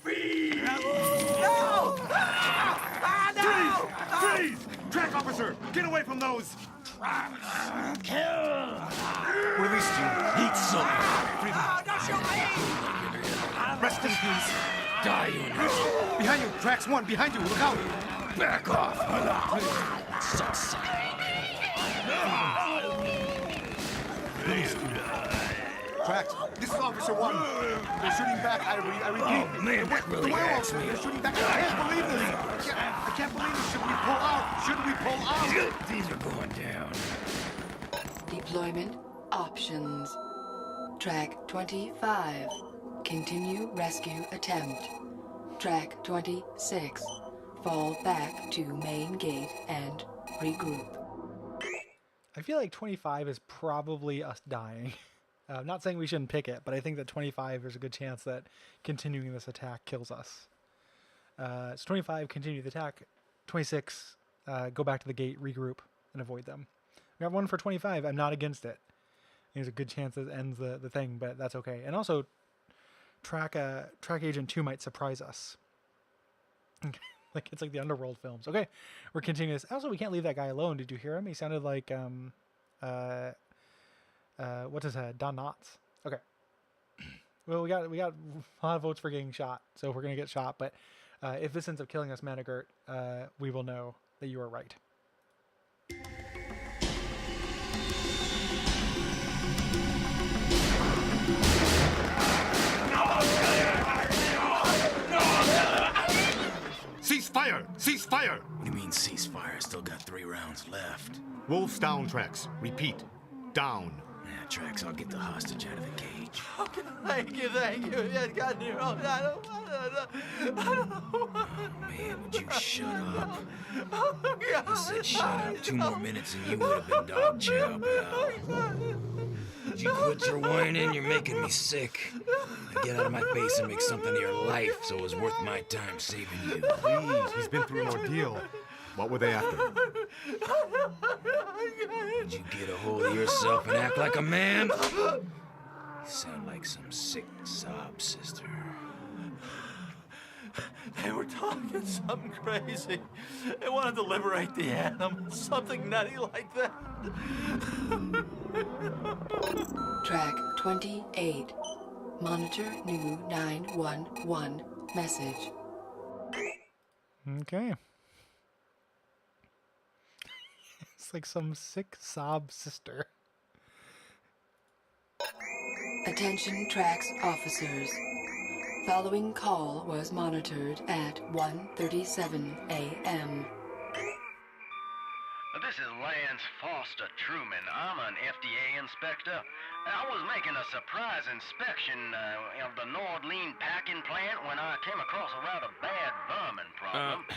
Feed! No! No! Freeze! Track officer, get away from those! Traps! Kill! Release you. Eat some! No, don't shoot me! Rest in peace. Die, you nurse! Behind you, Tracks 1, behind you, look out! Back off! Tracks, this is Officer 1. They're shooting back, I repeat. Oh, man, that really hurts me. They're shooting back. I can't believe this. I can't believe this. Should we pull out? Should we pull out? These are going down. Deployment options. Track 25. Continue rescue attempt. Track 26. Fall back to main gate and regroup. I feel like 25 is probably us dying. I'm not saying we shouldn't pick it, but I think that 25, there's a good chance that continuing this attack kills us. It's 25, continue the attack. 26, go back to the gate, regroup, and avoid them. We got one for 25. I'm not against it. There's a good chance it ends the thing, but that's okay. And also, track agent 2 might surprise us. Like it's like the Underworld films. Okay, we're continuing this. Also, we can't leave that guy alone. Did you hear him? He sounded like what's his head? Don Knotts. Okay. Well, we got a lot of votes for getting shot, so we're gonna get shot. But if this ends up killing us, Manigert, we will know that you are right. Cease fire! Cease fire! What do you mean ceasefire? I still got 3 rounds left. Wolves down, Tracks. Repeat. Down. Yeah, Tracks, I'll get the hostage out of the cage. Okay, thank you. Yeah, God, I don't know. Man, would you shut up? Oh, God. I said shut up. 2 more minutes and you would have been dog chow, pal. Would you quit your whining? You're making me sick. Now get out of my face and make something of your life so it was worth my time saving you. Please, he's been through an ordeal. What were they after? Would you get a hold of yourself and act like a man? You sound like some sick sob sister. They were talking something crazy. They wanted to liberate the animals, something nutty like that. Track 28. Monitor new 911 message. Okay. It's like some sick sob sister. Attention Tracks officers. Following call was monitored at 1:37 a.m. This is Lance Foster Truman. I'm an FDA inspector. I was making a surprise inspection of the Nordline packing plant when I came across a rather bad vermin problem.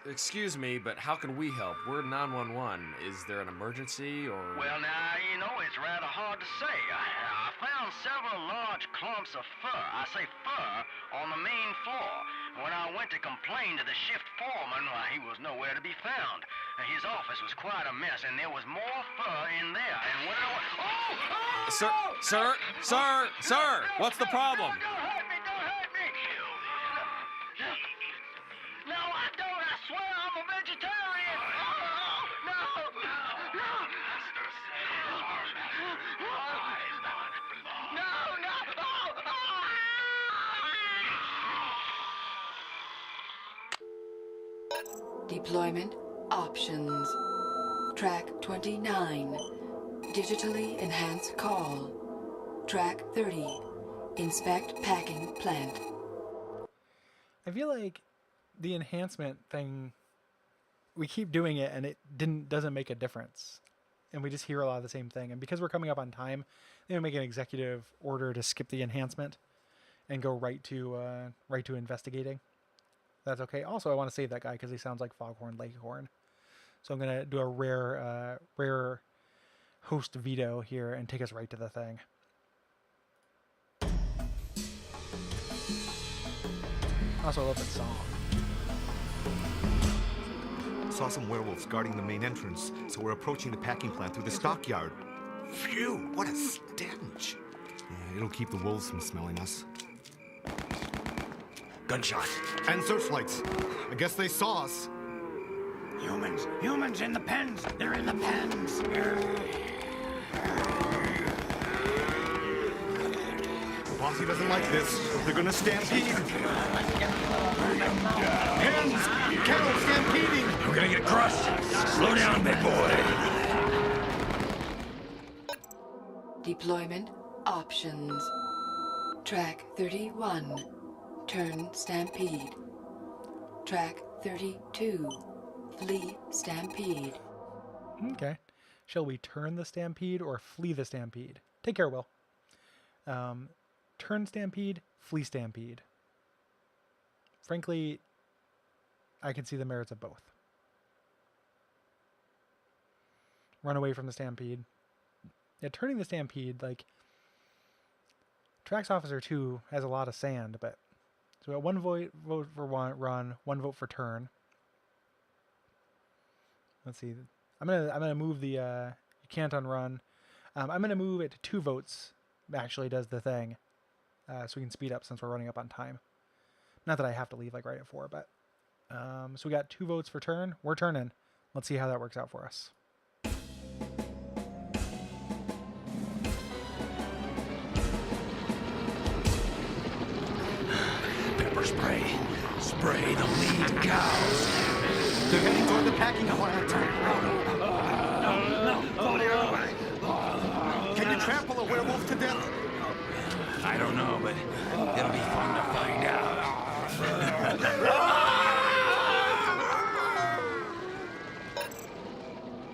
Excuse me, but how can we help? We're 911. Is there an emergency or? Well, now, it's rather hard to say. I found several large clumps of fur, I say fur, on the main floor. When I went to complain to the shift foreman, he was nowhere to be found. His office was quite a mess, and there was more fur in there. And when I went... Sir, what's the problem? Don't hurt me! No, I don't. I swear I'm a vegetarian. Deployment options. Track 29. Digitally enhanced call. Track 30. Inspect packing plant. I feel like the enhancement thing, we keep doing it and it doesn't make a difference. And we just hear a lot of the same thing. And because we're coming up on time, they make an executive order to skip the enhancement and go right to investigating. That's okay. Also, I want to save that guy because he sounds like Foghorn Leghorn. So I'm gonna do a rare host veto here and take us right to the thing. Also, I love that song. Saw some werewolves guarding the main entrance, so we're approaching the packing plant through the stockyard. Phew, what a stench. Yeah, it'll keep the wolves from smelling us. Gunshot. And searchlights. I guess they saw us. Humans in the pens. They're in the pens. Posse doesn't like this. They're gonna stampede. Hens! Cattle stampeding! We're gonna get crushed. Slow down, big boy. Deployment options. Track 31. Turn stampede. Track 32. Flee stampede. Okay. Shall we turn the stampede or flee the stampede? Take care, Will. Turn stampede, flee stampede. Frankly, I can see the merits of both. Run away from the stampede. Yeah, turning the stampede, like, Tracks Officer 2 has a lot of sand, but so we got one vote for run, one vote for turn. Let's see. I'm gonna move the you can't unrun. I'm gonna move it to 2 votes. Actually, does the thing, so we can speed up since we're running up on time. Not that I have to leave like right at 4, but so we got 2 votes for turn. We're turning. Let's see how that works out for us. Pepper spray. Spray the lead cows. They're heading toward the packing plant. Can you trample a werewolf to death? I don't know, but it'll be fun to find out.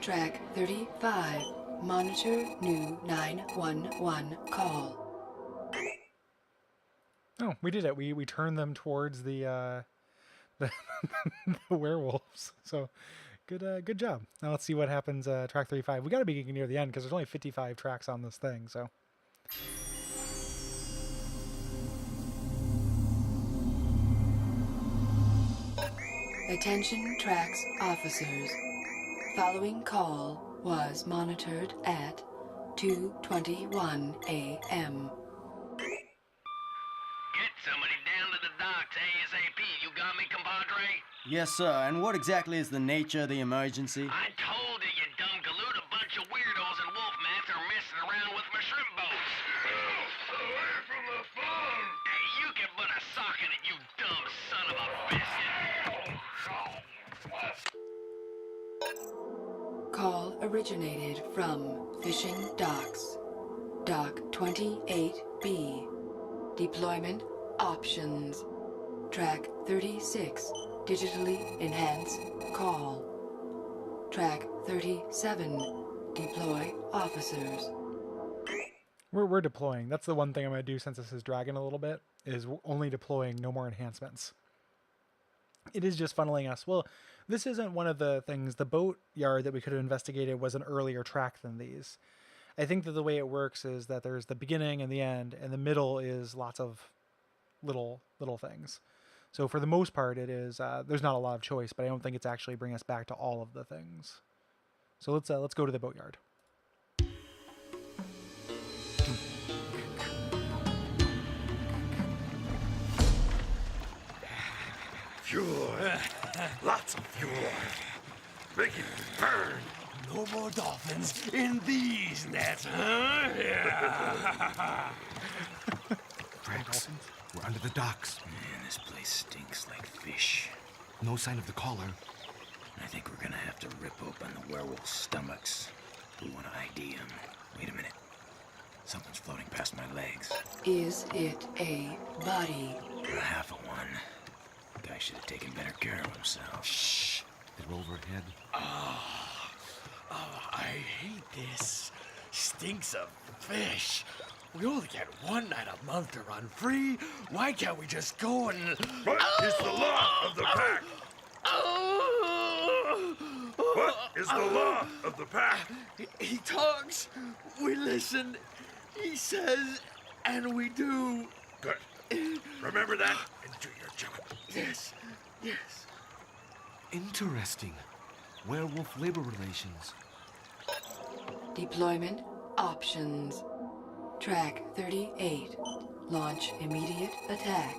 Track 35. Monitor new 911 call. Oh, we did it. We turned them towards the the werewolves. So good job. Now let's see what happens. Track 35. We got to be getting near the end because there's only 55 tracks on this thing. So. Attention Tracks officers. Following call was monitored at 2:21 a.m. Get somebody down to the docks ASAP. You got me, compadre? Yes, sir. And what exactly is the nature of the emergency? I told you, you dumb galoot. A bunch of weirdos in wolf mats are messing around with my shrimp boats. Away from the phone! Hey, you can put a sock in it, you dumb son of a biscuit. Call originated from Fishing Docks. Dock 28B. Deployment options. Track 36. Digitally enhance call. Track 37. Deploy officers. We're deploying. That's the one thing I'm going to do since this is dragging a little bit, is only deploying, no more enhancements. It is just funneling us. Well, this isn't one of the things. The boat yard that we could have investigated was an earlier track than these. I think that the way it works is that there's the beginning and the end, and the middle is lots of little things. So for the most part, it is there's not a lot of choice, but I don't think it's actually bringing us back to all of the things. So let's go to the boatyard. Fuel. Lots of fuel. Make it burn. No more dolphins in these nets, huh? Yeah. Rex, we're under the docks. Man, this place stinks like fish. No sign of the caller. I think we're gonna have to rip open the werewolf stomachs. We want to ID them. Wait a minute. Something's floating past my legs. Is it a body? Or half of one. Guy should have taken better care of himself. Shh. They're overhead. I hate this. Stinks of fish. We only get one night a month to run free. Why can't we just go and... What is the law of the pack? What is the law of the pack? He talks, we listen, he says, and we do. Good. Remember that and do your job. Yes, yes. Interesting. Werewolf labor relations. Deployment options. Track 38. Launch immediate attack.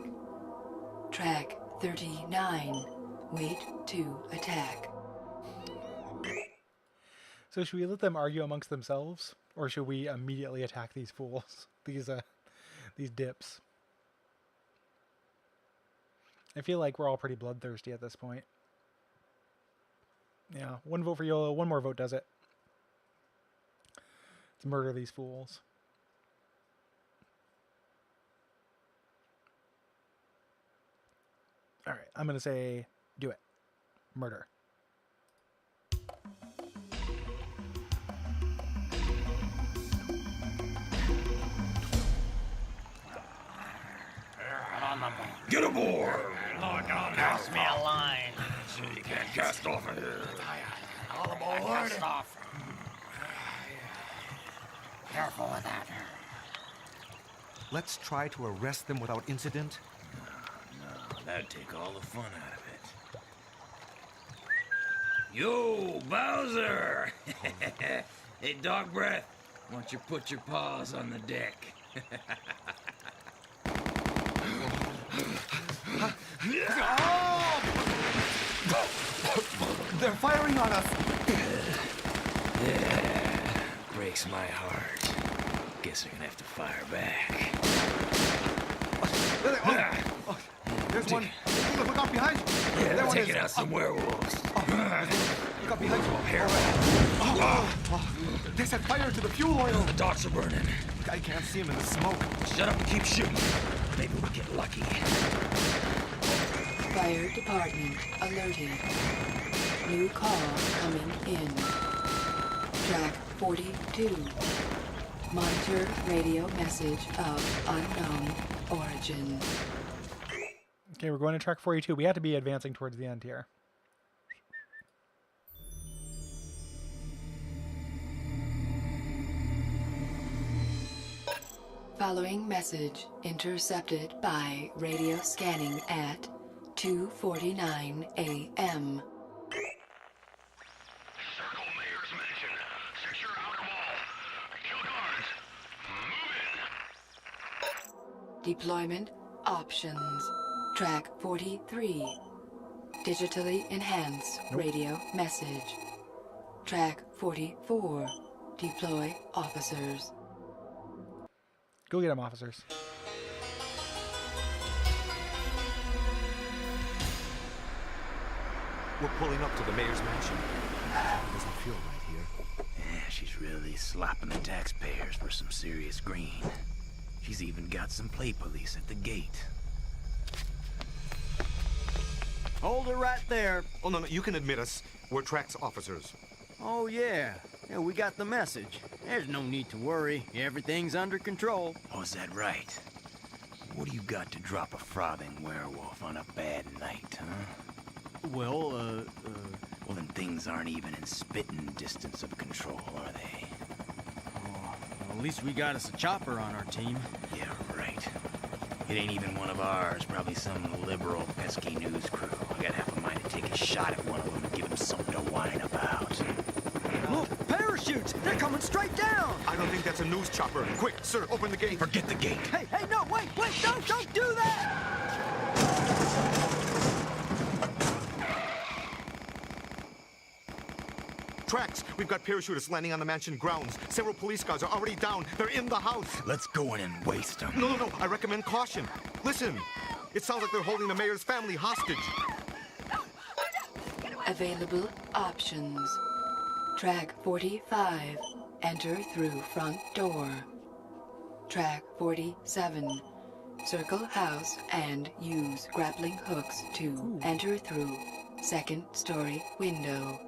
Track 39. Wait to attack. So should we let them argue amongst themselves, or should we immediately attack these fools, these dips? I feel like we're all pretty bloodthirsty at this point. Yeah, one vote for YOLO, one more vote does it. Let's murder these fools. All right, I'm going to say do it. Murder. Get aboard! Pass me a line. You can't cast off of here. All aboard. Cast off. Careful with that. Let's try to arrest them without incident. No, that'd take all the fun out of it. Yo, Bowser! Hey, Dog Breath, why don't you put your paws on the deck? They're firing on us! Yeah, breaks my heart. Guess we're gonna have to fire back. There's one. Look out behind you. Yeah, There one taking is. out some werewolves. Look out behind you. Here. They set fire to the fuel oil. The docks are burning. I can't see him in the smoke. Shut up and keep shooting. Maybe we'll get lucky. Fire department alerted. New call coming in. Track 42. Monitor radio message of unknown origin. Okay, we're going to track 42. We have to be advancing towards the end here. Following message intercepted by radio scanning at 2:49 a.m. Circle Mayor's Mansion. Secure outer wall. Kill guards. Move in. Deployment options. Track 43. Digitally enhance radio message. Track 44. Deploy officers. Go get them, officers. We're pulling up to the mayor's mansion. Doesn't feel right here. Yeah, she's really slopping the taxpayers for some serious green. She's even got some play police at the gate. Hold it right there. Oh, no, you can admit us. We're Trax officers. Oh, yeah. Yeah, we got the message. There's no need to worry. Everything's under control. Oh, is that right? What do you got to drop a frothing werewolf on a bad night, huh? Well, Well, then things aren't even in spitting distance of control, are they? well, at least we got us a chopper on our team. Yeah, right. It ain't even one of ours. Probably some liberal, pesky news crew. I got half a mind to take a shot at one of them and give them something to whine about. Look, parachutes! They're coming straight down! I don't think that's a news chopper. Quick, sir, open the gate. Forget the gate. Hey, no, wait, don't do that! Trax, we've got parachutists landing on the mansion grounds. Several police cars are already down. They're in the house. Let's go in and waste them. No. I recommend caution. Listen. It sounds like they're holding the mayor's family hostage. Available options. Track 45. Enter through front door. Track 47. Circle house and use grappling hooks to enter through second story window.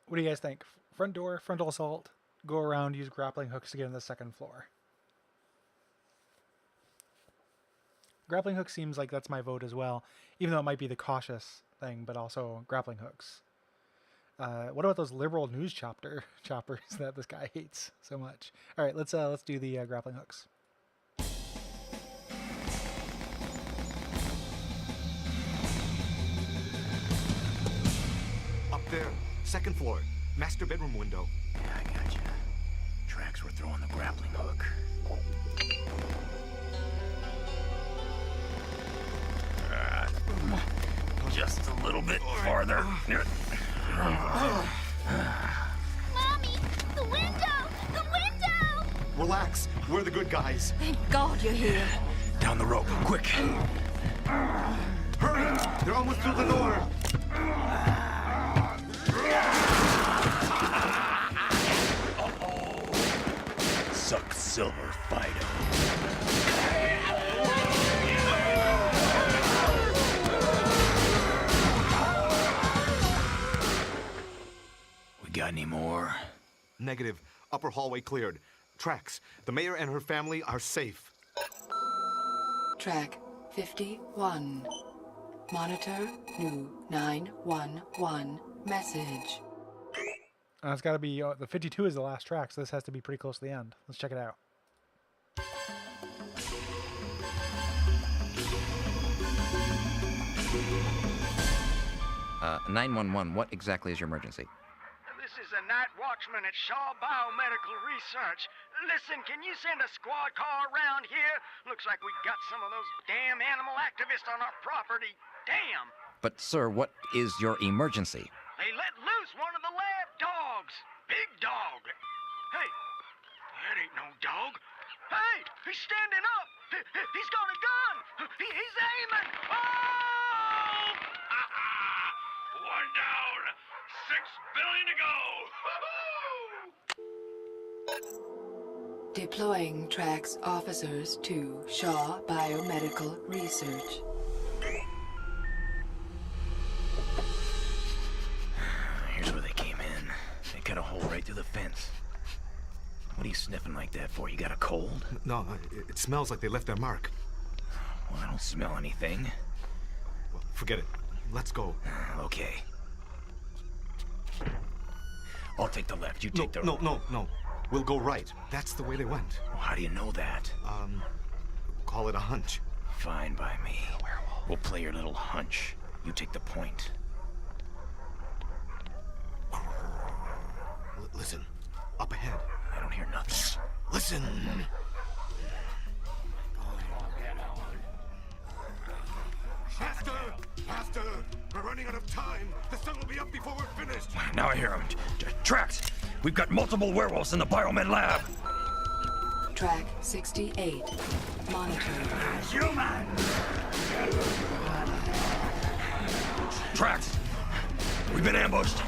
What do you guys think? Front door, frontal assault, go around, use grappling hooks to get on the second floor. Grappling hook seems like that's my vote as well, even though it might be the cautious thing, but also grappling hooks. What about those liberal news choppers that this guy hates so much? All right, let's do the grappling hooks. Up there, second floor, master bedroom window. Yeah, I gotcha. Tracks were throwing the grappling hook. Just a little bit farther. Mommy! The window! The window! Relax, we're the good guys. Thank God you're here. Down the rope, quick. Hurry, they're almost through the door. Suck silver, Fido. We got any more? Negative. Upper hallway cleared. Tracks. The mayor and her family are safe. Track 51. Monitor new 911 message. It's got to be, the 52 is the last track, so this has to be pretty close to the end. Let's check it out. 911, what exactly is your emergency? This is a night watchman at Shaw Biomedical Research. Listen, can you send a squad car around here? Looks like we got some of those damn animal activists on our property. Damn! But, sir, what is your emergency? They let loose one of the lab dogs. Big dog. Hey, that ain't no dog. Hey, he's standing up. He's got a gun. He's aiming. Oh! One down, 6 billion to go. Deploying Tracks officers to Shaw Biomedical Research. Here's where they came in. They cut a hole right through the fence. What are you sniffing like that for? You got a cold? No, it smells like they left their mark. Well, I don't smell anything. Well, forget it. Let's go. Okay. I'll take the left, you take the... No. We'll go right. That's the way they went. Well, how do you know that? Call it a hunch. Fine by me. We'll play your little hunch. You take the point. Listen, up ahead. I don't hear nothing. Shh. Listen. Faster! We're running out of time. The sun will be up before we're finished. Now I hear him. Tracks! We've got multiple werewolves in the biomed lab. Track 68. Monitor. Human! Tracks! We've been ambushed.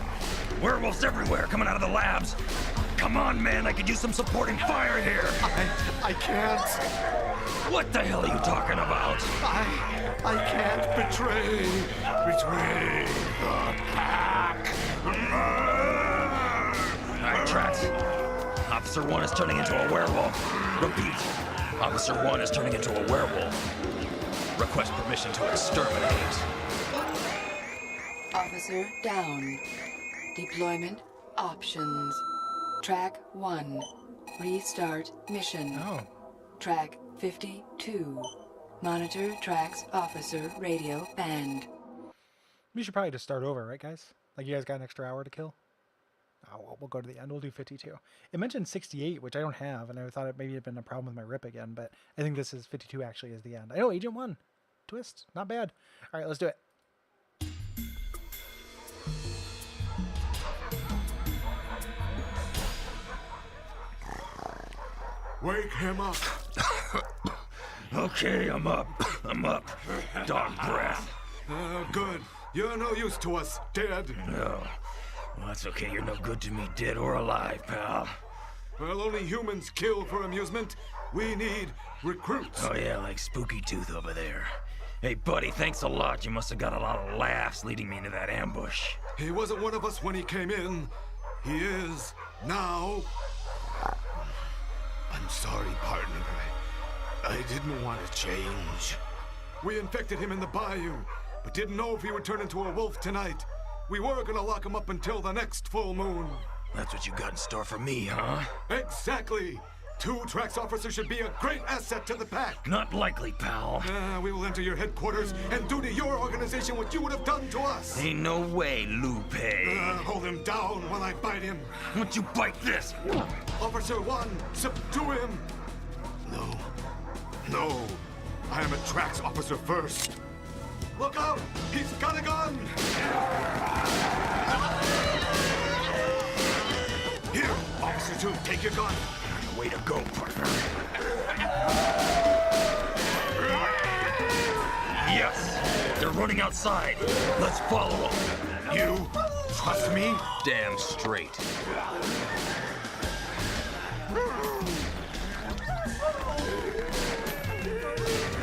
Werewolves everywhere coming out of the labs. Come on, man. I could use some supporting fire here. I can't. What the hell are you talking about? I can't betray the pack. All right, Tracks. Officer 1 is turning into a werewolf. Repeat. Officer 1 is turning into a werewolf. Request permission to exterminate. Officer down. Deployment options. Track 1. Restart mission. Oh. Track 52. Monitor Tracks Officer Radio Band. We should probably just start over, right, guys? Like, you guys got an extra hour to kill? Oh, we'll go to the end. We'll do 52. It mentioned 68, which I don't have, and I thought it maybe had been a problem with my rip again, but I think this is 52 actually is the end. I know, Agent 1. Twist. Not bad. All right, let's do it. Wake him up. Okay, I'm up. Dog breath. Good. You're no use to us, dead. No. Well, that's okay. You're no good to me, dead or alive, pal. Well, only humans kill for amusement. We need recruits. Oh, yeah, like Spooky Tooth over there. Hey, buddy, thanks a lot. You must have got a lot of laughs leading me into that ambush. He wasn't one of us when he came in. He is now. I'm sorry, partner. I didn't want to change. We infected him in the bayou, but didn't know if he would turn into a wolf tonight. We were gonna lock him up until the next full moon. That's what you got in store for me, huh? Exactly. 2 Trax officers should be a great asset to the pack. Not likely, pal. We will enter your headquarters and do to your organization what you would have done to us. Ain't no way, Lupe. Hold him down while I bite him. Won't you bite this? Officer 1, subdue him. No. I am a Trax officer first. Look out! He's got a gun! Here, Officer 2, take your gun. Way to go, partner. Yes! They're running outside. Let's follow them. You trust me? Damn straight.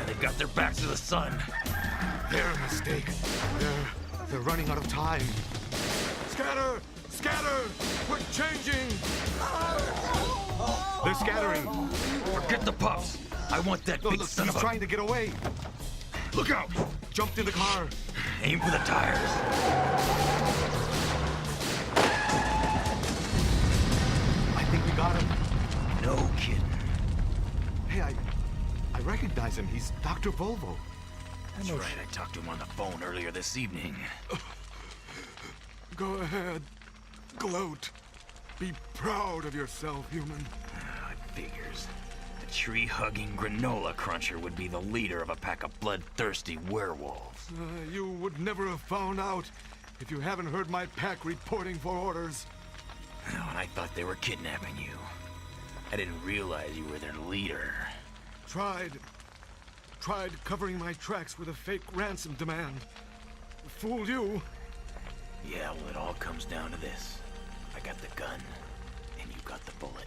They've got their backs to the sun. Their mistake. They're running out of time. Scatter! Scatter! We're changing! They're scattering. Forget the pups. I want that big son of a... He's trying to get away. Look out! Jumped in the car. Aim for the tires. I think we got him. No kidding. Hey, I recognize him. He's Dr. Volvo. That's right. I talked to him on the phone earlier this evening. Go ahead. Gloat. Be proud of yourself, human. It figures. A tree-hugging granola cruncher would be the leader of a pack of bloodthirsty werewolves. You would never have found out if you haven't heard my pack reporting for orders. Oh, and I thought they were kidnapping you. I didn't realize you were their leader. Tried covering my tracks with a fake ransom demand. Fooled you. Yeah, well, it all comes down to this. I got the gun, and you got the bullet.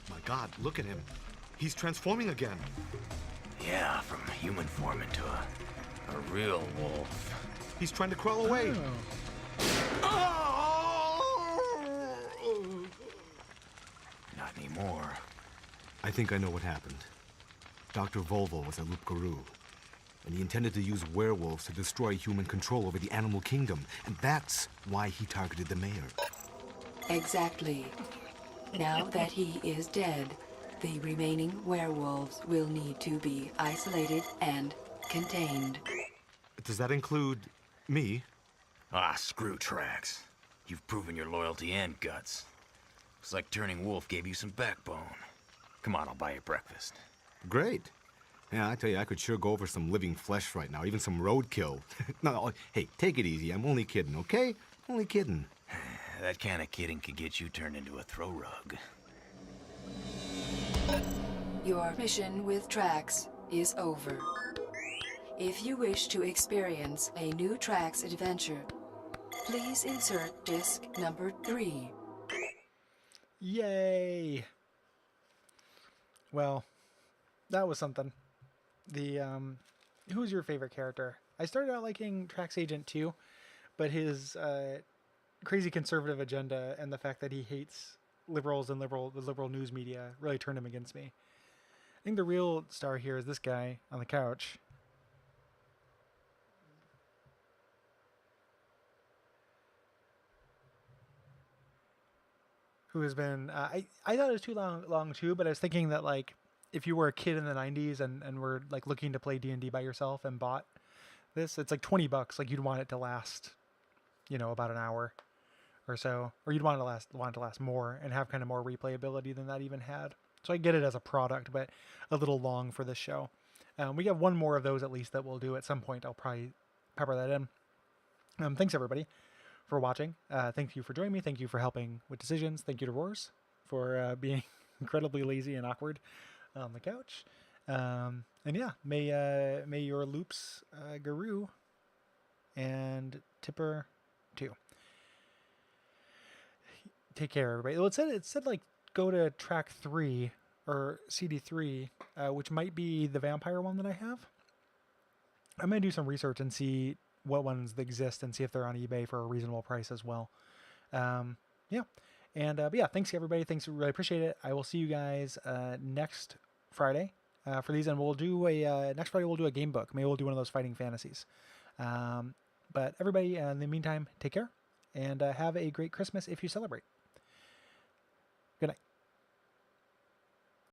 My God, look at him. He's transforming again. Yeah, from human form into a real wolf. He's trying to crawl away. Not anymore. I think I know what happened. Dr. Volvo was a loup-garou, and he intended to use werewolves to destroy human control over the animal kingdom, and that's why he targeted the mayor. Exactly. Now that he is dead, the remaining werewolves will need to be isolated and contained. Does that include me? Ah, screw Trax. You've proven your loyalty and guts. Looks like turning wolf gave you some backbone. Come on, I'll buy you breakfast. Great. Yeah, I tell you, I could sure go over some living flesh right now, even some roadkill. No, hey, take it easy. I'm only kidding, okay? Only kidding. That kind of kidding could get you turned into a throw rug. Your mission with Trax is over. If you wish to experience a new Trax adventure, please insert disc number 3. Yay! Well, that was something. Who's your favorite character? I started out liking Trax Agent 2, but his crazy conservative agenda and the fact that he hates liberals and the liberal news media really turned him against me. I think the real star here is this guy on the couch. Who has been, I thought it was too long too, but I was thinking that, like, if you were a kid in the 90s and were, like, looking to play D&D by yourself and bought this, it's like $20. Like, you'd want it to last, you know, about an hour or so, or you'd want it to last more and have kind of more replayability than that even had. So I get it as a product, but a little long for this show. We have one more of those at least that we'll do at some point. I'll probably pepper that in. Thanks everybody for watching. Thank you for joining me. Thank you for helping with decisions. Thank you to Roars for being incredibly lazy and awkward on the couch. And yeah, may your loops Guru and Tipper too. take care, everybody. Well, it said like go to track 3 or CD3, which might be the vampire one that I have. I'm gonna do some research and see what ones exist and see if they're on eBay for a reasonable price as well. Yeah, and but yeah, thanks everybody. Thanks, really appreciate it. I will see you guys next Friday for these, and we'll do a next Friday we'll do a game book. Maybe we'll do one of those fighting fantasies. But everybody, in the meantime, take care and have a great Christmas if you celebrate.